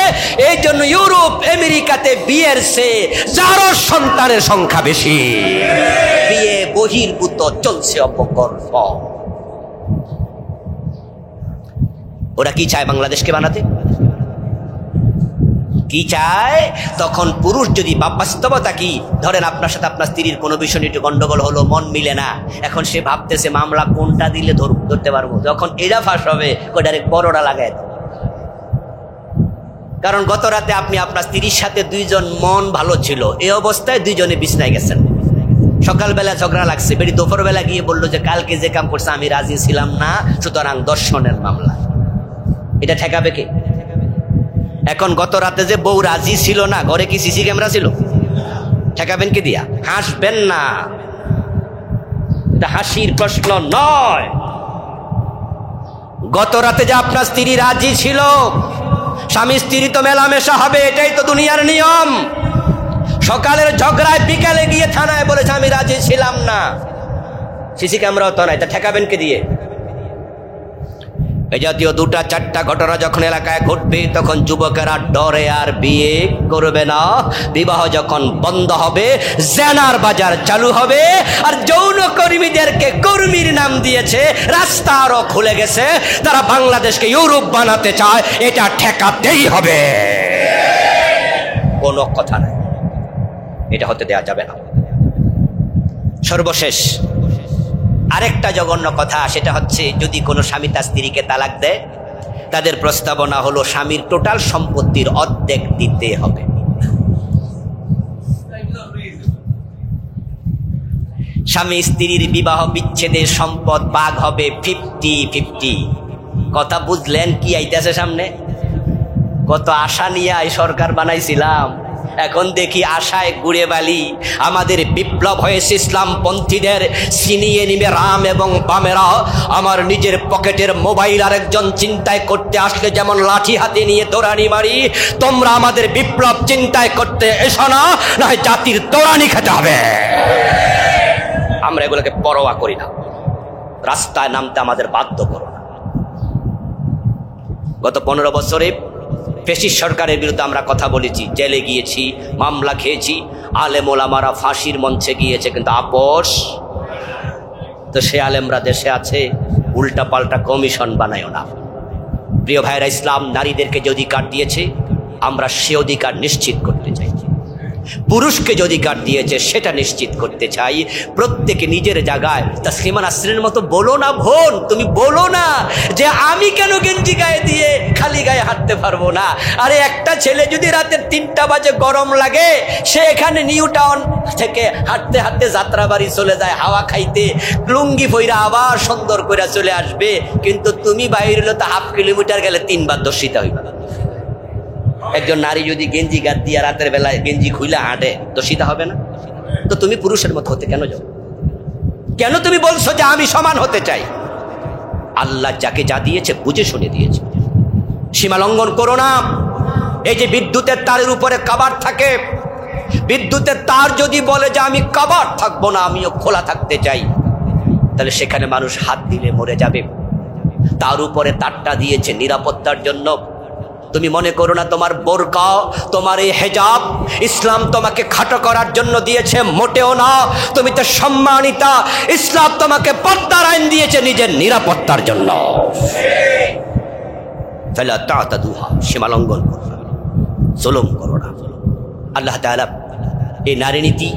A: এই জন্য ইউরোপ আমেরিকাতে বিয়ের চেয়ে যারও সন্তানের সংখ্যা বেশি। বিয়ে বহির্ভূত চলছে অপকর্ম। ওরা কি চায়? বাংলাদেশকে বানাতে কি চায়? তখন পুরুষ যদি, বাস্তবতা কি, ধরেন আপনার সাথে আপনার স্ত্রীর কোনো বিষয় নিয়ে একটু গন্ডগোল হলো, মন মিলে না, এখন সে ভাবতেছে মামলা কোনটা দিলে ধরতে পারবো। যখন এটা ফাঁস হবে, ডাইরেক্ট বড়টা লাগায় দাও। কারণ গত রাতে আপনি আপনার স্ত্রীর সাথে 2 জন মন ভালো ছিল, এই অবস্থায় 2 জনে বিছনায় গেছেন। সকালবেলা ঝগড়া লাগছে, বেরি দুপুরবেলা গিয়ে বললো যে কালকে যে কাম করছে আমি রাজি ছিলাম না, সুতরাং ধর্ষণের মামলা। এটা ঠেকাবে কে? এখন গত রাতে যে বউ রাজি ছিল না, ঘরে কি সিসি ক্যামেরা ছিল? ঠেকাবেন কি দিয়া? হাসবেন না, এটা হাসির প্রশ্ন নয়। গত রাতে যে আপনার স্ত্রী রাজি ছিল, স্বামী স্ত্রী তো মেলামেশা হবে, এটাই তো দুনিয়ার নিয়ম। সকালের ঝগড়ায় বিকালে গিয়ে থানায় বলেছে আমি রাজি ছিলাম না, সিসি ক্যামেরাও তো নাই, তা ঠেকাবেন কি দিয়ে? এই জাতীয় 2-4টা ঘটনা যখন এলাকায় ঘটবে, তখন যুবকেরা ডরে আর বিয়ে করবে না। বিবাহ যখন বন্ধ হবে, জেনার বাজার চালু হবে। আর যৌন কর্মীদেরকে কর্মীর নাম দিয়েছে, রাস্তা আরো খুলে গেছে, তারা বাংলাদেশকে ইউরোপ বানাতে চায়, এটা ঠেকাতেই হবে, কোনো কথা নাই, এটা হতে দেওয়া যাবে না। সর্বশেষ আরেকটা জঘন্য কথা, সেটা হচ্ছে যদি কোনো স্বামী তার স্ত্রীকে তালাক দেয়, তাদের প্রস্তাবনা হলো স্বামীর টোটাল সম্পত্তির অর্ধেক দিতে হবে। স্বামী স্ত্রীর বিবাহ বিচ্ছেদের সম্পদ ভাগ হবে 50-50। কথা বুঝলেন কি আইতেছে সামনে? কত আশা নিয়ে এই সরকার বানাইছিলাম, এখন দেখি আশায় গুড়ে বালি। আমাদের বিপ্লব হয়েছে ইসলামপন্থীদের ছিনিয়ে নিবে রাম এবং বামেরা। আমার নিজের পকেটের মোবাইল আরেকজন চিন্তায় করতে আসলে যেমন লাঠি হাতে নিয়ে দৌড়ানি মারি, তোমরা আমাদের বিপ্লব চিন্তায় করতে এসো না, নয় জাতির দৌড়ানি খেতে হবে। আমরা এগুলোকে পরোয়া করি না, রাস্তায় নামতে আমাদের বাধ্য করো না। গত 15 বছরে ফ্যাসিস্ট সরকারের বিরুদ্ধে আমরা কথা বলেছি, জেলে গিয়েছি, মামলা খেয়েছি, আলেম ওলামারা ফাঁসির মঞ্চে গিয়েছে, কিন্তু আপোষ তো সে আলেমরা দেশে আছে। উল্টা পাল্টা কমিশন বানায়ও না। প্রিয় ভাইরা, ইসলাম নারীদেরকে যে অধিকার দিয়েছে আমরা সে অধিকার নিশ্চিত করতে চাই। পুরুষকে যে অধিকার দিয়েছে সেটা নিশ্চিত করতে চাই। প্রত্যেকে নিজের জায়গায় তাসলিমা নাসরিনের মতো বলো না বোন, তুমি বলো না যে আমি কেন গেঞ্জি গায়ে দিয়ে খালি গায়ে হাঁটতে পারবো না। আরে একটা ছেলে যদি রাতের 3টা বাজে গরম লাগে, সে এখানে নিউ টাউন থেকে হাঁটতে হাঁটতে যাত্রাবাড়ি চলে যায় হাওয়া খাইতে, লুঙ্গি পইরা আবার সুন্দর করে চলে আসবে। কিন্তু তুমি বাইরে হলে তো 1/2 কিলোমিটার গেলে 3 বার দর্শিতা হইবে। একজন নারী যদি গেঞ্জি গাদ দিয়ে রাতের বেলায় গেঞ্জি খুইলা হাঁটে, দোষিতা হবে না? তো তুমি পুরুষের মতো হতে কেন যাও? কেন তুমি বলছো যে আমি সমান হতে চাই? আল্লাহ যাকে যা দিয়েছে বুঝে শুনে দিয়েছে, সীমা লঙ্ঘন করো না। এই যে বিদ্যুতের তারের উপরে কভার থাকে, বিদ্যুতের তার যদি বলে যে আমি কভার থাকবো না, আমিও খোলা থাকতে চাই, তাহলে সেখানে মানুষ হাত দিলে মরে যাবে। তার উপরে তারটা দিয়েছে নিরাপত্তার জন্য। তুমি মনে করো না তোমার বোরকা, তোমার এই হেজাব ইসলাম তোমাকে খাটো করার জন্য দিয়েছে, মোটেও না। তুমি তো সম্মানিতা, ইসলাম তোমাকে পর্দার আইন দিয়েছে নিজের নিরাপত্তার জন্য। ফালা তা'তাদুহা, সীমা লঙ্ঘন করো না, জুলুম করো না। আল্লাহ তাআলা এই নারী নীতি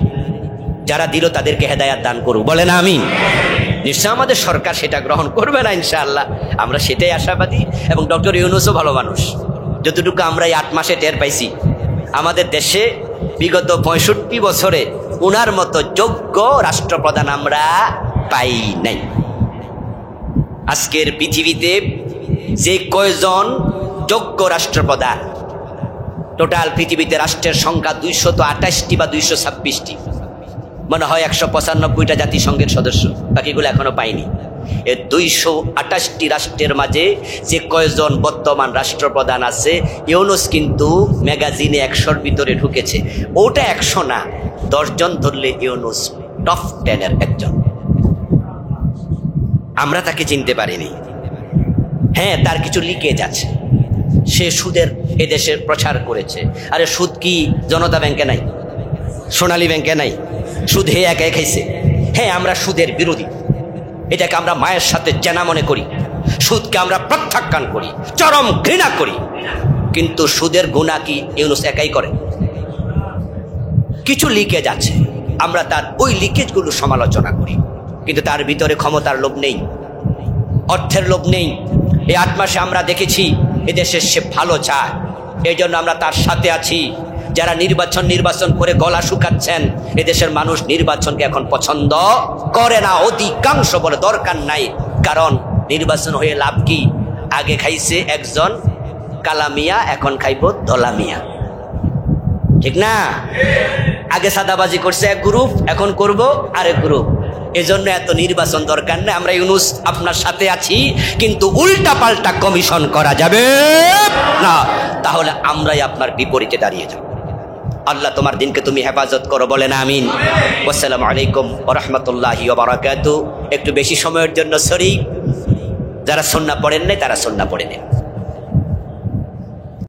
A: যারা দিল তাদেরকে হেদায়েত দান করুক, বলেন আমিন। নিশ্চয় আমাদের সরকার সেটা গ্রহণ করবে না ইনশাআল্লাহ, আমরা সেটাই আশাবাদী। এবং ডক্টর ইউনূসও ভালো মানুষ। যতটুকু আমরা এই 8 মাসে টের পাইছি, আমাদের দেশে বিগত 65 বছরে উনার মতো যোগ্য রাষ্ট্রপ্রধান আমরা পাই নাই। আজকের পৃথিবীতে যে কয়জন যোগ্য রাষ্ট্রপ্রধান, টোটাল পৃথিবীতে রাষ্ট্রের সংখ্যা 228টি বা 226টি, মনে হয় 195টা জাতিসংঘের সদস্য, বাকিগুলো এখনো পাইনি। এই 228টি রাষ্ট্রের মাঝে যে কয়জন বর্তমান রাষ্ট্রপ্রধান আছে, ইউনূস কিন্তু ম্যাগাজিনে 100-র ভিতরে ঢুকেছে। ওটা 100 না, 10 জন ধরলে ইউনূস টপ 10-এর একজন। আমরা তাকে চিনতে পারিনি। হ্যাঁ, তার কিছু লিকেজ আছে, সে সুদের এদেশে প্রচার করেছে। আরে সুদ কি জনতা ব্যাংকে নাই, সোনালী ব্যাংকে নাই? সুদ হে একাই খাইছে। হ্যাঁ, আমরা সুদের বিরোধী, এটাকে আমরা মায়ের সাথে চেনা মনে করি, সুদকে আমরা প্রত্যাখ্যান করি, চরম ঘৃণা করি। কিন্তু সুদের গুনাহ কি ইউনূস একাই করে? কিছু লিকেজ আছে, আমরা তার ওই লিকেজগুলো সমালোচনা করি, কিন্তু তার ভিতরে ক্ষমতার লোভ নেই, অর্থের লোভ নেই। এই 8 মাসে আমরা দেখেছি এদেশের সে ভালো চায়, এই জন্য আমরা তার সাথে আছি। যারা নির্বাচন করে গলা শুকাচ্ছেন, এদেশের মানুষ নির্বাচনকে এখন পছন্দ করে না, অধিকাংশ বলে দরকার নাই। কারণ নির্বাচন হয়ে লাভ কি? আগে খাইছে একজন কালামিয়া, এখন খাইব দলামিয়া, ঠিক না? আগে সাদাবাজি করছে এক গ্রুপ, এখন করব আরেক গ্রুপ। এজন্য এত নির্বাচন দরকার নেই। আমরা ইউনূস আপনার সাথে আছি, কিন্তু উল্টা পাল্টা কমিশন করা যাবে না, তাহলে আমরাই আপনার বিপরীতে দাঁড়িয়ে যাব। আল্লাহ তোমার দিনকে তুমি হেফাজত করো, বলেন আমিন। আসসালামু আলাইকুম ওয়া রাহমাতুল্লাহি ওয়া বারাকাতুহু। একটু বেশি সময়ের জন্য সরি, যারা সুন্নাহ পড়েন নাই তারা সুন্নাহ পড়ে নেন।